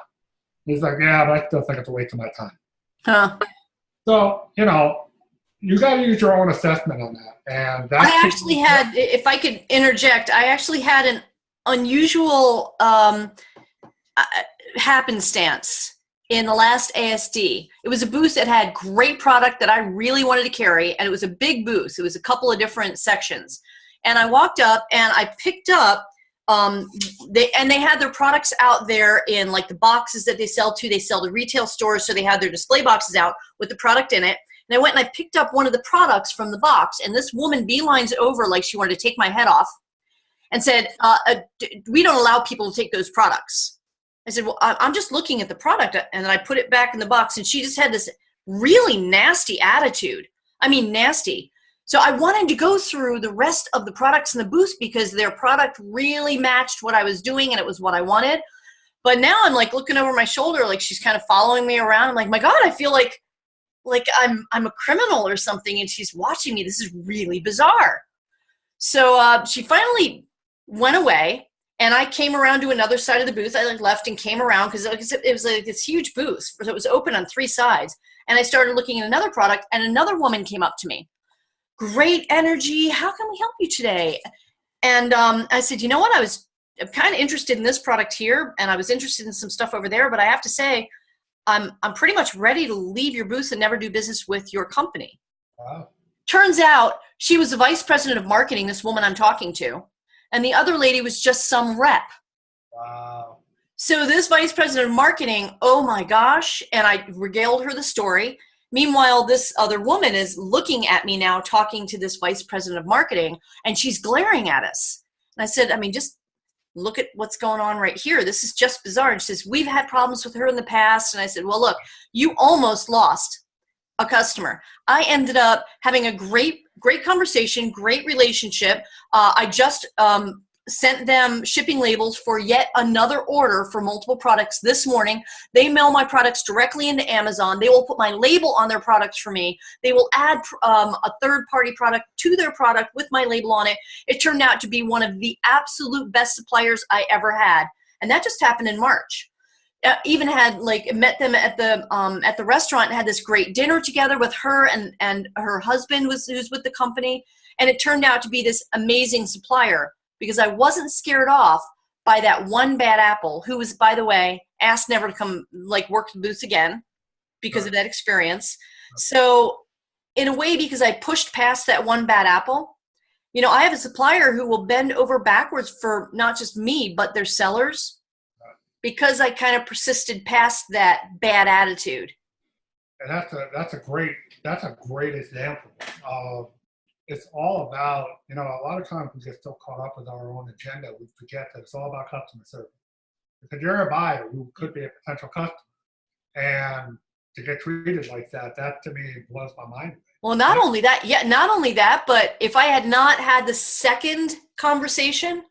He's like, "Yeah, but I still think it's a waste of my time." Huh. So, you got to use your own assessment on that. And that's I actually had, if I could interject, I actually had an unusual happenstance in the last ASD. It was a booth that had great product that I really wanted to carry, and it was a big booth. It was a couple of different sections. And I walked up and I picked up, they had their products out there in like the boxes that they sell to. They sell to retail stores, so they had their display boxes out with the product in it. And I went and I picked up one of the products from the box, and this woman beelines over like she wanted to take my head off and said, "We don't allow people to take those products." I said, "Well, I'm just looking at the product." And then I put it back in the box, and she just had this really nasty attitude. I mean, nasty. So I wanted to go through the rest of the products in the booth because their product really matched what I was doing, and it was what I wanted. But now I'm like looking over my shoulder, like she's kind of following me around. I'm like, my God, I feel like I'm a criminal or something, and she's watching me. This is really bizarre. So she finally went away, and I came around to another side of the booth. I left and came around because it was like this huge booth. So it was open on three sides. And I started looking at another product, and another woman came up to me. "Great energy. How can we help you today?" And I said, "You know what? I'm kind of interested in this product here, and I was interested in some stuff over there, but I have to say, I'm pretty much ready to leave your booth and never do business with your company." Wow. Turns out she was the vice president of marketing, this woman I'm talking to, and the other lady was just some rep. Wow. So this vice president of marketing, oh my gosh, and I regaled her the story. Meanwhile, this other woman is looking at me now, talking to this vice president of marketing, and she's glaring at us. And I said, just look at what's going on right here. This is just bizarre. And she says, "We've had problems with her in the past." And I said, "Well, look, you almost lost a customer." I ended up having a great conversation, great relationship. I just sent them shipping labels for yet another order for multiple products this morning. They mail my products directly into Amazon. They will put my label on their products for me. They will add a third-party product to their product with my label on it. It turned out to be one of the absolute best suppliers I ever had. And that just happened in March. Even had met them at the restaurant and had this great dinner together with her and her husband who's with the company. And it turned out to be this amazing supplier, because I wasn't scared off by that one bad apple, who was, by the way, asked never to come work the booth again because of that experience. So in a way, because I pushed past that one bad apple, I have a supplier who will bend over backwards for not just me, but their sellers, because I kind of persisted past that bad attitude. And that's a great example. It's all about, a lot of times we get so caught up with our own agenda, we forget that it's all about customer service. Because you're a buyer, you could be a potential customer, and to get treated like that, that to me blows my mind. Well, not only that, but if I had not had the second conversation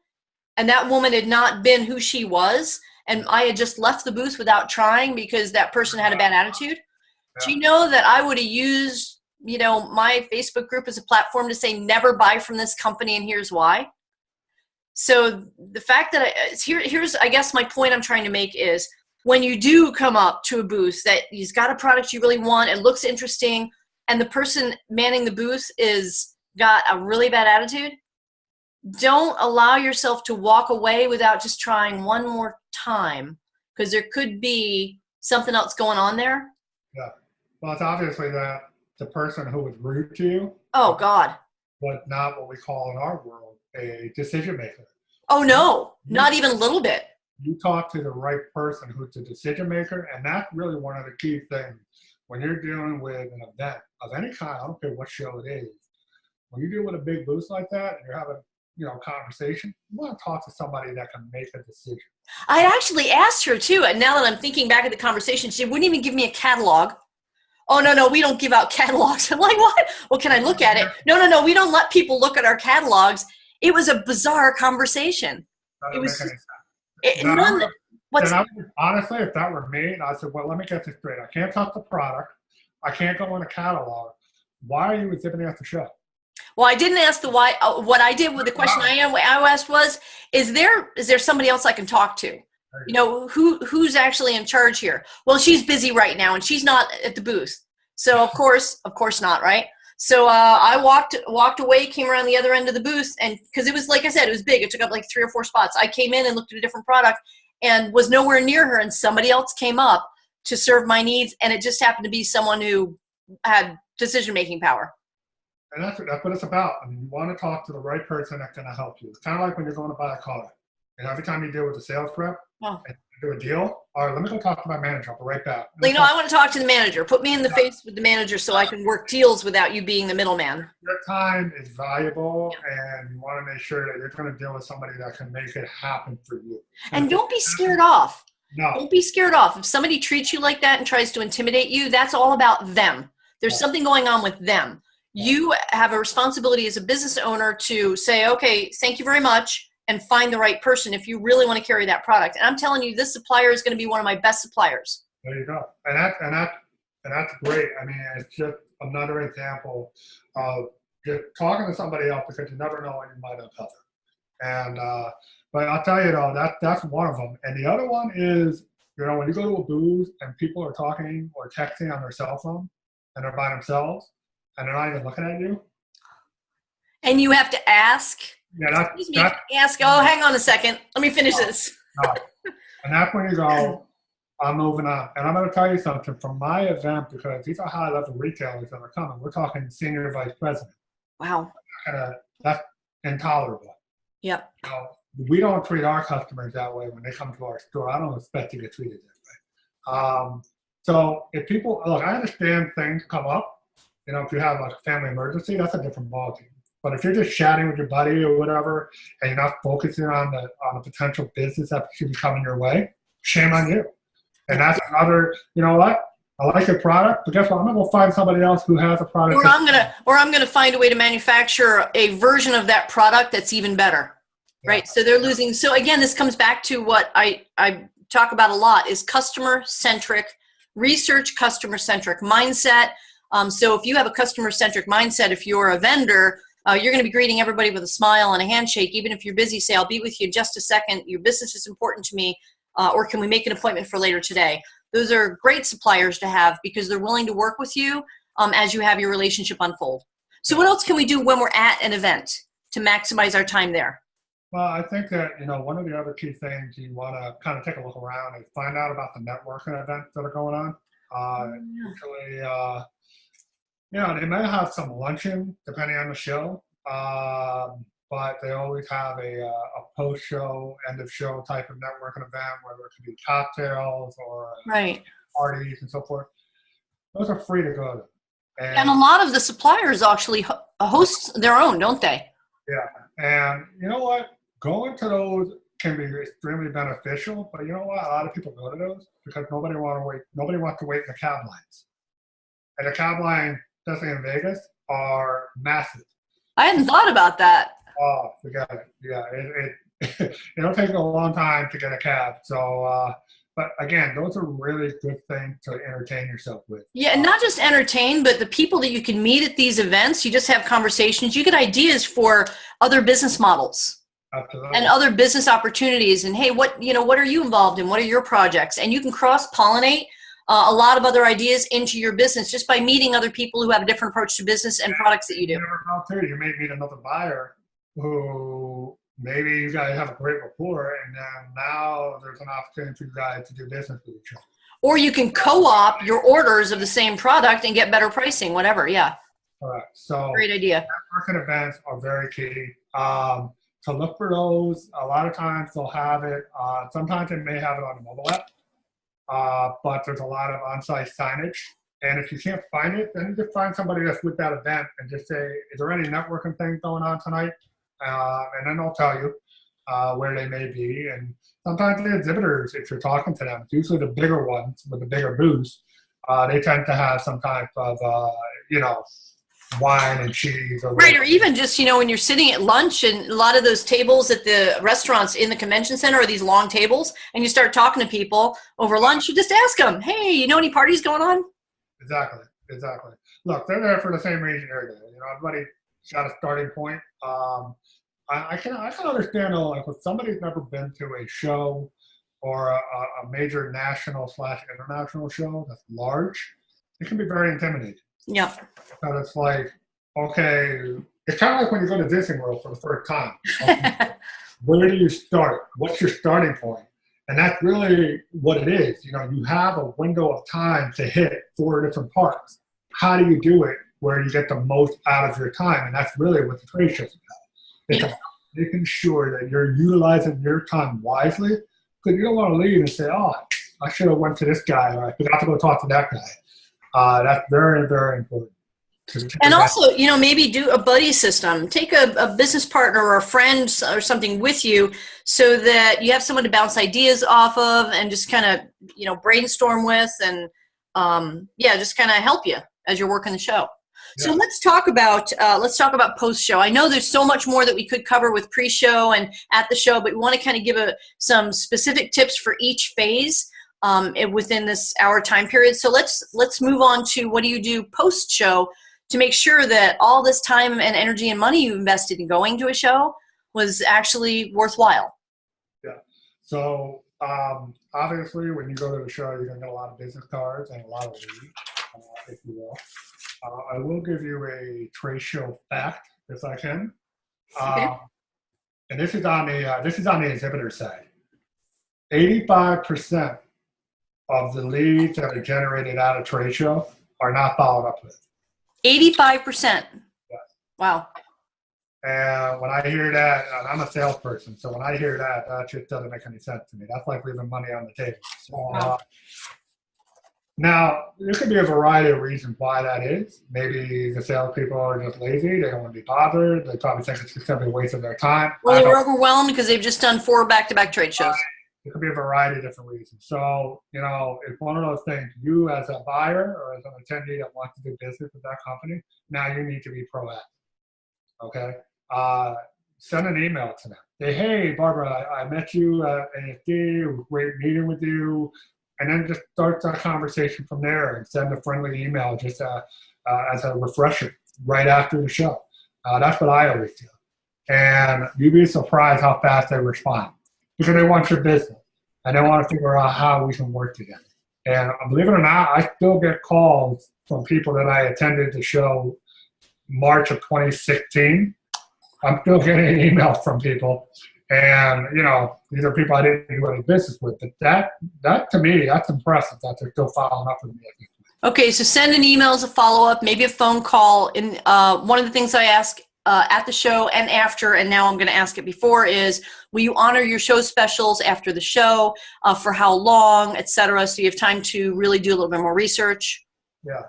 and that woman had not been who she was, and I had just left the booth without trying because that person had a bad attitude, do you know that I would have used, my Facebook group as a platform to say, never buy from this company and here's why? So the fact that here's, I guess my point I'm trying to make is, when you do come up to a booth that you've got a product you really want, it looks interesting, and the person manning the booth is got a really bad attitude, don't allow yourself to walk away without just trying one more time, because there could be something else going on there. Yeah. Well, it's obviously that the person who was rude to you. Oh, God. But not what we call in our world a decision maker. Oh, no, not even a little bit. You talk to the right person who's the decision maker, and that's really one of the key things when you're dealing with an event of any kind. I don't care what show it is. When you deal with a big booth like that and you're having conversation, you want to talk to somebody that can make a decision. I actually asked her too, and now that I'm thinking back at the conversation, she wouldn't even give me a catalog. Oh, no, we don't give out catalogs. I'm like, what? Well, can I look at it? No, we don't let people look at our catalogs. It was a bizarre conversation. It was honestly, if that were me, I said, well, let me get this straight. I can't touch the product. I can't go in a catalog. Why are you exhibiting at the show? Well, I didn't ask the why. What I did with the question I asked was, is there somebody else I can talk to? Who's actually in charge here? Well, she's busy right now and she's not at the booth. So of course not, right? So I walked away, came around the other end of the booth, and because it was, like I said, it was big. It took up like 3 or 4 spots. I came in and looked at a different product and was nowhere near her, and somebody else came up to serve my needs, and it just happened to be someone who had decision-making power. And that's what it's about. I mean, you want to talk to the right person that's going to help you. It's kind of like when you're going to buy a car. And every time you deal with a sales rep and do a deal, all right, let me go talk to my manager. I'll be right back. I want to talk to the manager. Put me in the face with the manager so I can work deals without you being the middleman. Your time is valuable, and you want to make sure that you're going to deal with somebody that can make it happen for you. And don't be scared off. No. Don't be scared off. If somebody treats you like that and tries to intimidate you, that's all about them. There's something going on with them. You have a responsibility as a business owner to say, okay, thank you very much, and find the right person if you really want to carry that product. And I'm telling you, this supplier is going to be one of my best suppliers. There you go. And that's great. I mean, it's just another example of just talking to somebody else, because you never know when you might uncover. And but I'll tell you though, that's one of them. And the other one is, when you go to a booth and people are talking or texting on their cell phone and they're by themselves and they're not even looking at you. And you have to ask. Yeah, ask. Oh, hang on a second. Let me finish this. No. And that's when you go, I'm moving on. And I'm going to tell you something from my event, because these are high-level retailers that are coming. We're talking senior vice president. Wow. That's intolerable. Yep. We don't treat our customers that way when they come to our store. I don't expect to get treated that way. So if people, look, I understand things come up. If you have like a family emergency, that's a different ballgame. But if you're just chatting with your buddy or whatever, and you're not focusing on the potential business that should be coming your way, shame on you. And that's another, you know what? I like your product, but guess what? I'm gonna go find somebody else who has a product. Or I'm gonna find a way to manufacture a version of that product that's even better. Yeah. Right? So they're losing. So again, this comes back to what I talk about a lot, is customer-centric, research customer-centric mindset. So if you have a customer-centric mindset, if you're a vendor, you're going to be greeting everybody with a smile and a handshake. Even if you're busy, say, I'll be with you in just a second. Your business is important to me. Or can we make an appointment for later today? Those are great suppliers to have, because they're willing to work with you as you have your relationship unfold. So what else can we do when we're at an event to maximize our time there? Well, I think that, one of the other key things you want to kind of take a look around is find out about the networking events that are going on. Usually, They may have some luncheon depending on the show, but they always have a post-show, end-of-show type of networking event, whether it could be cocktails or Right. parties and so forth. Those are free to go to. And a lot of the suppliers actually host their own, don't they? Yeah, and you know what? Going to those can be extremely beneficial, but you know what? A lot of people go to those because nobody wants to wait in the cab lines. And the cab line, especially in Vegas, are massive. I hadn't thought about that. Oh, forget it. Yeah, it'll take a long time to get a cab. So, but again, those are really good things to entertain yourself with. Yeah, and not just entertain, but the people that you can meet at these events, you just have conversations. You get ideas for other business models. Absolutely. And other business opportunities. And hey, what are you involved in? What are your projects? And you can cross-pollinate a lot of other ideas into your business just by meeting other people who have a different approach to business and products that you do. You may meet another buyer who maybe you guys have a great rapport, and then now there's an opportunity for you guys to do business with each other. Or you can co-op your orders of the same product and get better pricing, whatever. Yeah. All right. So great idea. Networking events are very key. To look for those, a lot of times they'll have it. Sometimes they may have it on a mobile app, but there's a lot of on-site signage. And if you can't find it, then just find somebody that's with that event and just say, is there any networking thing going on tonight? And then they'll tell you where they may be. And sometimes the exhibitors, if you're talking to them, usually the bigger ones with the bigger booths, they tend to have some type of, wine and cheese. Right, or even just, when you're sitting at lunch, and a lot of those tables at the restaurants in the convention center are these long tables, and you start talking to people over lunch, you just ask them, hey, you know any parties going on? Exactly. Look, they're there for the same reason you're there. Everybody's got a starting point. I can understand, though, like if somebody's never been to a show or a major national/international show that's large, it can be very intimidating. Yeah. Because it's like, okay, it's kind of like when you go to Disney World for the first time. Okay, where do you start? What's your starting point? And that's really what it is. You have a window of time to hit 4 different parks. How do you do it where you get the most out of your time? And that's really what the trade show is about. It's about making sure that you're utilizing your time wisely, because you don't want to leave and say, oh, I should have went to this guy, or I forgot to go talk to that guy. That's very, very important. And also, maybe do a buddy system. Take a business partner or a friend or something with you so that you have someone to bounce ideas off of and just kind of, brainstorm with and, just kind of help you as you're working the show. Yeah. So let's talk about post-show. I know there's so much more that we could cover with pre-show and at the show, but we want to kind of give some specific tips for each phase within this hour time period. So let's move on to what do you do post-show to make sure that all this time and energy and money you invested in going to a show was actually worthwhile. Yeah. So obviously, when you go to the show, you're going to get a lot of business cards and a lot of leads, if you will. I will give you a trade show fact, if I can. Okay. And this is on the exhibitor side. 85% of the leads that are generated at a trade show are not followed up with. 85%. Yes. Wow. And when I hear that, and I'm a salesperson, so when I hear that, that just doesn't make any sense to me. That's like leaving money on the table. So, wow. Now, there could be a variety of reasons why that is. Maybe the salespeople are just lazy. They don't want to be bothered. They probably think it's just simply a waste of their time. Well, they were overwhelmed because they've just done 4 back-to-back trade shows. It could be a variety of different reasons. So, it's one of those things. You as a buyer or as an attendee that wants to do business with that company, now you need to be proactive. Okay? Send an email to them. Say, hey, Barbara, I met you at ASD. It was a great meeting with you. And then just start that conversation from there and send a friendly email just as a refresher right after the show. That's what I always do. And you'd be surprised how fast they respond because they want your business and they want to figure out how we can work together. And believe it or not, I still get calls from people that I attended the show March of 2016. I'm still getting emails from people. And, these are people I didn't do any business with. But that to me, that's impressive that they're still following up with me. Okay, so send an email as a follow-up, maybe a phone call. And one of the things I ask at the show and after, and now I'm going to ask it before, is will you honor your show specials after the show, for how long, etc., so you have time to really do a little bit more research? Yeah,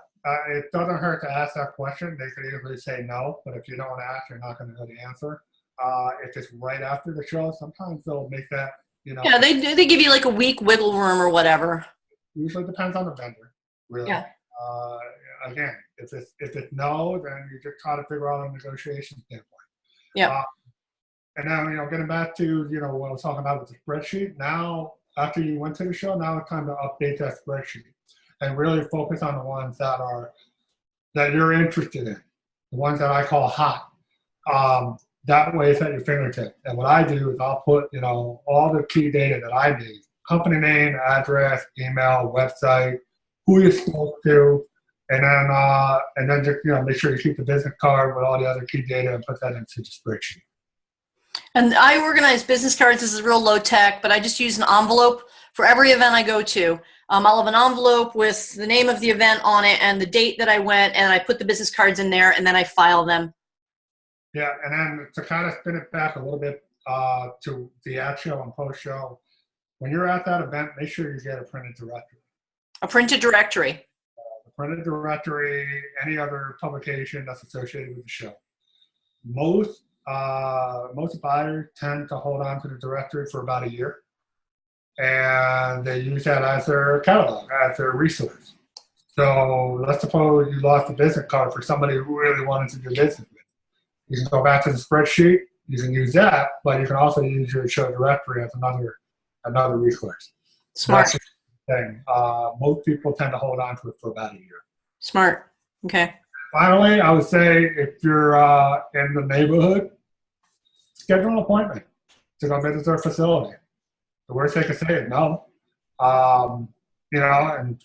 it doesn't hurt to ask that question. They could easily say no, but if you don't ask, you're not going to know the answer. If it's right after the show, sometimes they'll make that, Yeah, they give you like a week wiggle room or whatever. Usually depends on the vendor, really. Yeah. Uh, Again, if it's no, then you just try to figure out a negotiation standpoint. Yeah. And then, getting back to, what I was talking about with the spreadsheet, now, after you went to the show, now it's time to update that spreadsheet and really focus on the ones that you're interested in, the ones that I call hot. That way it's at your fingertips. And what I do is I'll put, all the key data that I need: company name, address, email, website, who you spoke to, and then just, make sure you keep the business card with all the other key data and put that into the spreadsheet. And I organize business cards. This is real low tech, but I just use an envelope for every event I go to. I'll have an envelope with the name of the event on it and the date that I went, and I put the business cards in there, and then I file them. Yeah, and then to kind of spin it back a little bit to the ad show and post show, when you're at that event, make sure you get a printed directory. A printed directory. The printed directory, any other publication that's associated with the show. Most buyers tend to hold on to the directory for about a year, and they use that as their catalog, as their resource. So let's suppose you lost a business card for somebody who really wanted to do business with. You can go back to the spreadsheet. You can use that, but you can also use your show directory as another resource. Smart. That's the thing. Most people tend to hold on to it for about a year. Smart. Okay. Finally, I would say if you're in the neighborhood, schedule an appointment to go visit their facility. The worst they can say is no, and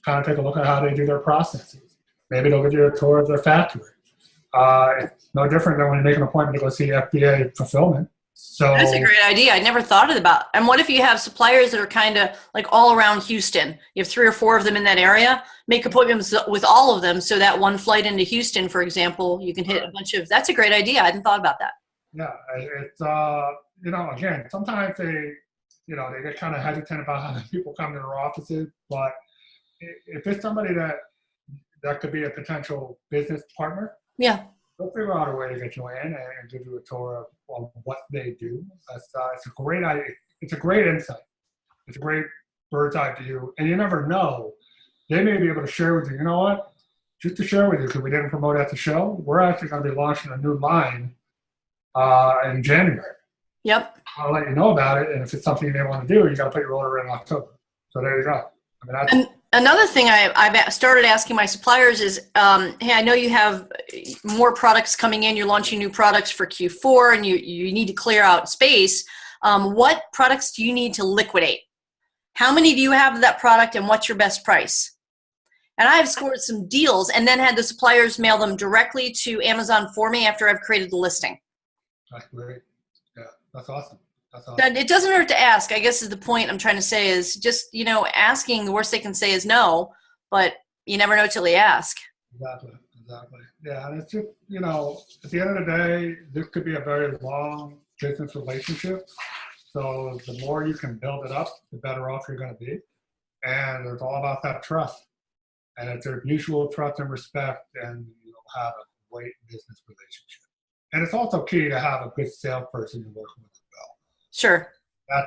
kind of take a look at how they do their processes. Maybe they'll give you a tour of their factory. It's no different than when you make an appointment to go see FDA fulfillment. So that's a great idea. I never thought about. And what if you have suppliers that are kind of like all around Houston? You have 3 or 4 of them in that area. Make appointments with all of them, so that one flight into Houston, for example, you can hit a bunch of. That's a great idea. I hadn't thought about that. Yeah, it's again, sometimes they get kind of hesitant about how people come to their offices, but if it's somebody that could be a potential business partner, yeah, they'll figure out a way to get you in and give you a tour of what they do. It's a great idea. It's a great insight. It's a great bird's eye view, and you never know. They may be able to share with you. You know what? Just to share with you, because we didn't promote at the show, we're actually going to be launching a new line in January. Yep. I'll let you know about it, and if it's something you may want to do, you got to put your order in October. So there you go. And another thing I've started asking my suppliers is, hey, I know you have more products coming in. You're launching new products for Q4, and you need to clear out space. What products do you need to liquidate? How many do you have of that product, and what's your best price? And I've scored some deals and then had the suppliers mail them directly to Amazon for me after I've created the listing. That's great. Yeah, that's awesome. It doesn't hurt to ask, I guess, is the point I'm trying to say, is just, asking. The worst they can say is no, but you never know till you ask. Exactly. Yeah, and it's just, at the end of the day, this could be a very long business relationship. So the more you can build it up, the better off you're going to be. And it's all about that trust. And if there's mutual trust and respect, then you'll have a great business relationship. And it's also key to have a good salesperson you're working with as well. Sure.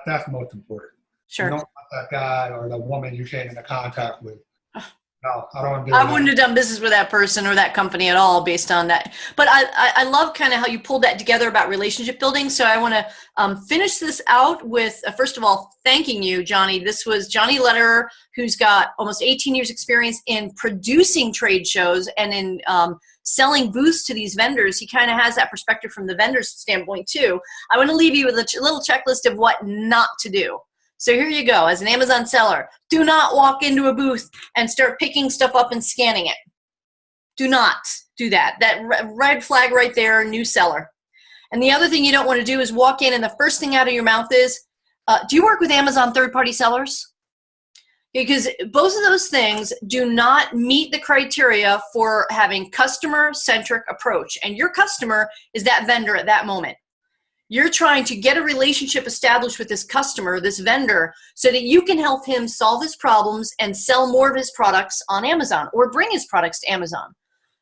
That's most important. Sure. You don't want that guy or the woman you came into contact with. No, I don't want to do I that. wouldn't have done business with that person or that company at all based on that. But I love kind of how you pulled that together about relationship building. So I want to finish this out with, first of all, thanking you, Johnny. This was Johnny Lederer, who's got almost 18 years experience in producing trade shows and in selling booths to these vendors. He kind of has that perspective from the vendor's standpoint too. I want to leave you with a little checklist of what not to do. So here you go. As an Amazon seller, do not walk into a booth and start picking stuff up and scanning it. Do not do that. That red flag right there, new seller. And the other thing you don't want to do is walk in and the first thing out of your mouth is, do you work with Amazon third-party sellers? Because both of those things do not meet the criteria for having customer-centric approach. And your customer is that vendor at that moment. You're trying to get a relationship established with this customer, this vendor, so that you can help him solve his problems and sell more of his products on Amazon or bring his products to Amazon.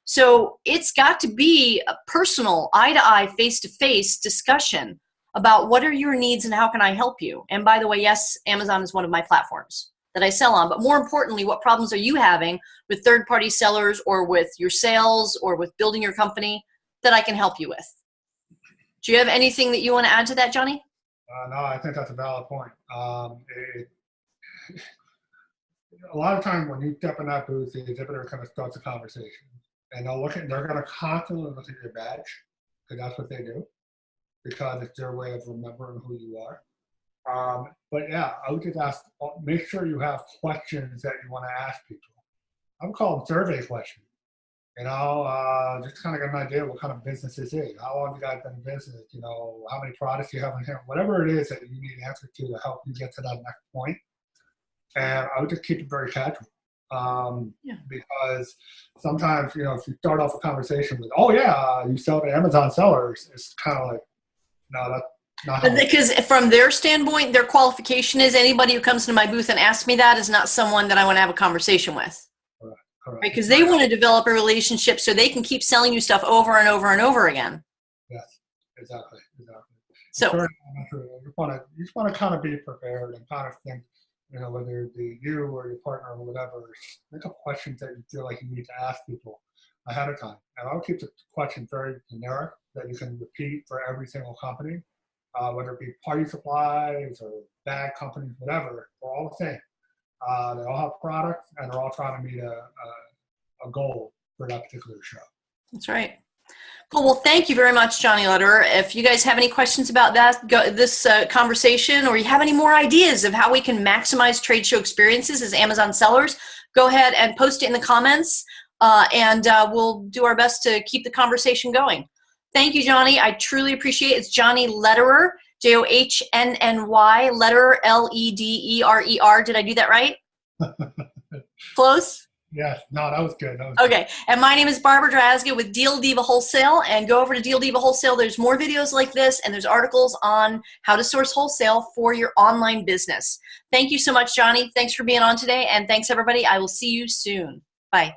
So it's got to be a personal, eye-to-eye, face-to-face discussion about what are your needs and how can I help you. And by the way, yes, Amazon is one of my platforms that I sell on. But more importantly, what problems are you having with third-party sellers or with your sales or with building your company that I can help you with? Do you have anything that you want to add to that, Johnny? No, I think that's a valid point. A lot of times when you step in that booth, the exhibitor kind of starts a conversation. And they're going to constantly look at your badge, because that's what they do, because it's their way of remembering who you are. But yeah, I would just make sure you have questions that you want to ask people. I would call them survey questions. Just kind of get an idea what kind of business this is. How long have you guys been in business? How many products you have in here? Whatever it is that you need answers to help you get to that next point. And I would just keep it very casual. Because sometimes, if you start off a conversation with, oh yeah, you sell to Amazon sellers, it's kind of like, no, that's not how. Because from their standpoint, their qualification is anybody who comes into my booth and asks me that is not someone that I want to have a conversation with. Correct. Right? Because they want to develop a relationship so they can keep selling you stuff over and over and over again. Yes, exactly. So you just want to kind of be prepared and kind of think, whether it be you or your partner or whatever, think of questions that you feel like you need to ask people ahead of time. And I'll keep the question very generic that you can repeat for every single company, whether it be party supplies or bag companies, whatever, they're all the same. They all have products and they're all trying to meet a goal for that particular show. That's right. Cool. Well, thank you very much, Johnny Lederer. If you guys have any questions about this conversation, or you have any more ideas of how we can maximize trade show experiences as Amazon sellers, go ahead and post it in the comments, and we'll do our best to keep the conversation going. Thank you, Johnny. I truly appreciate it. It's Johnny Lederer, Johnnny, Lederer, Lederer. Did I do that right? Close? Yes. No, that was good. Okay. And my name is Barbara Drazga with Deal Diva Wholesale. And go over to Deal Diva Wholesale. There's more videos like this, and there's articles on how to source wholesale for your online business. Thank you so much, Johnny. Thanks for being on today. And thanks, everybody. I will see you soon. Bye.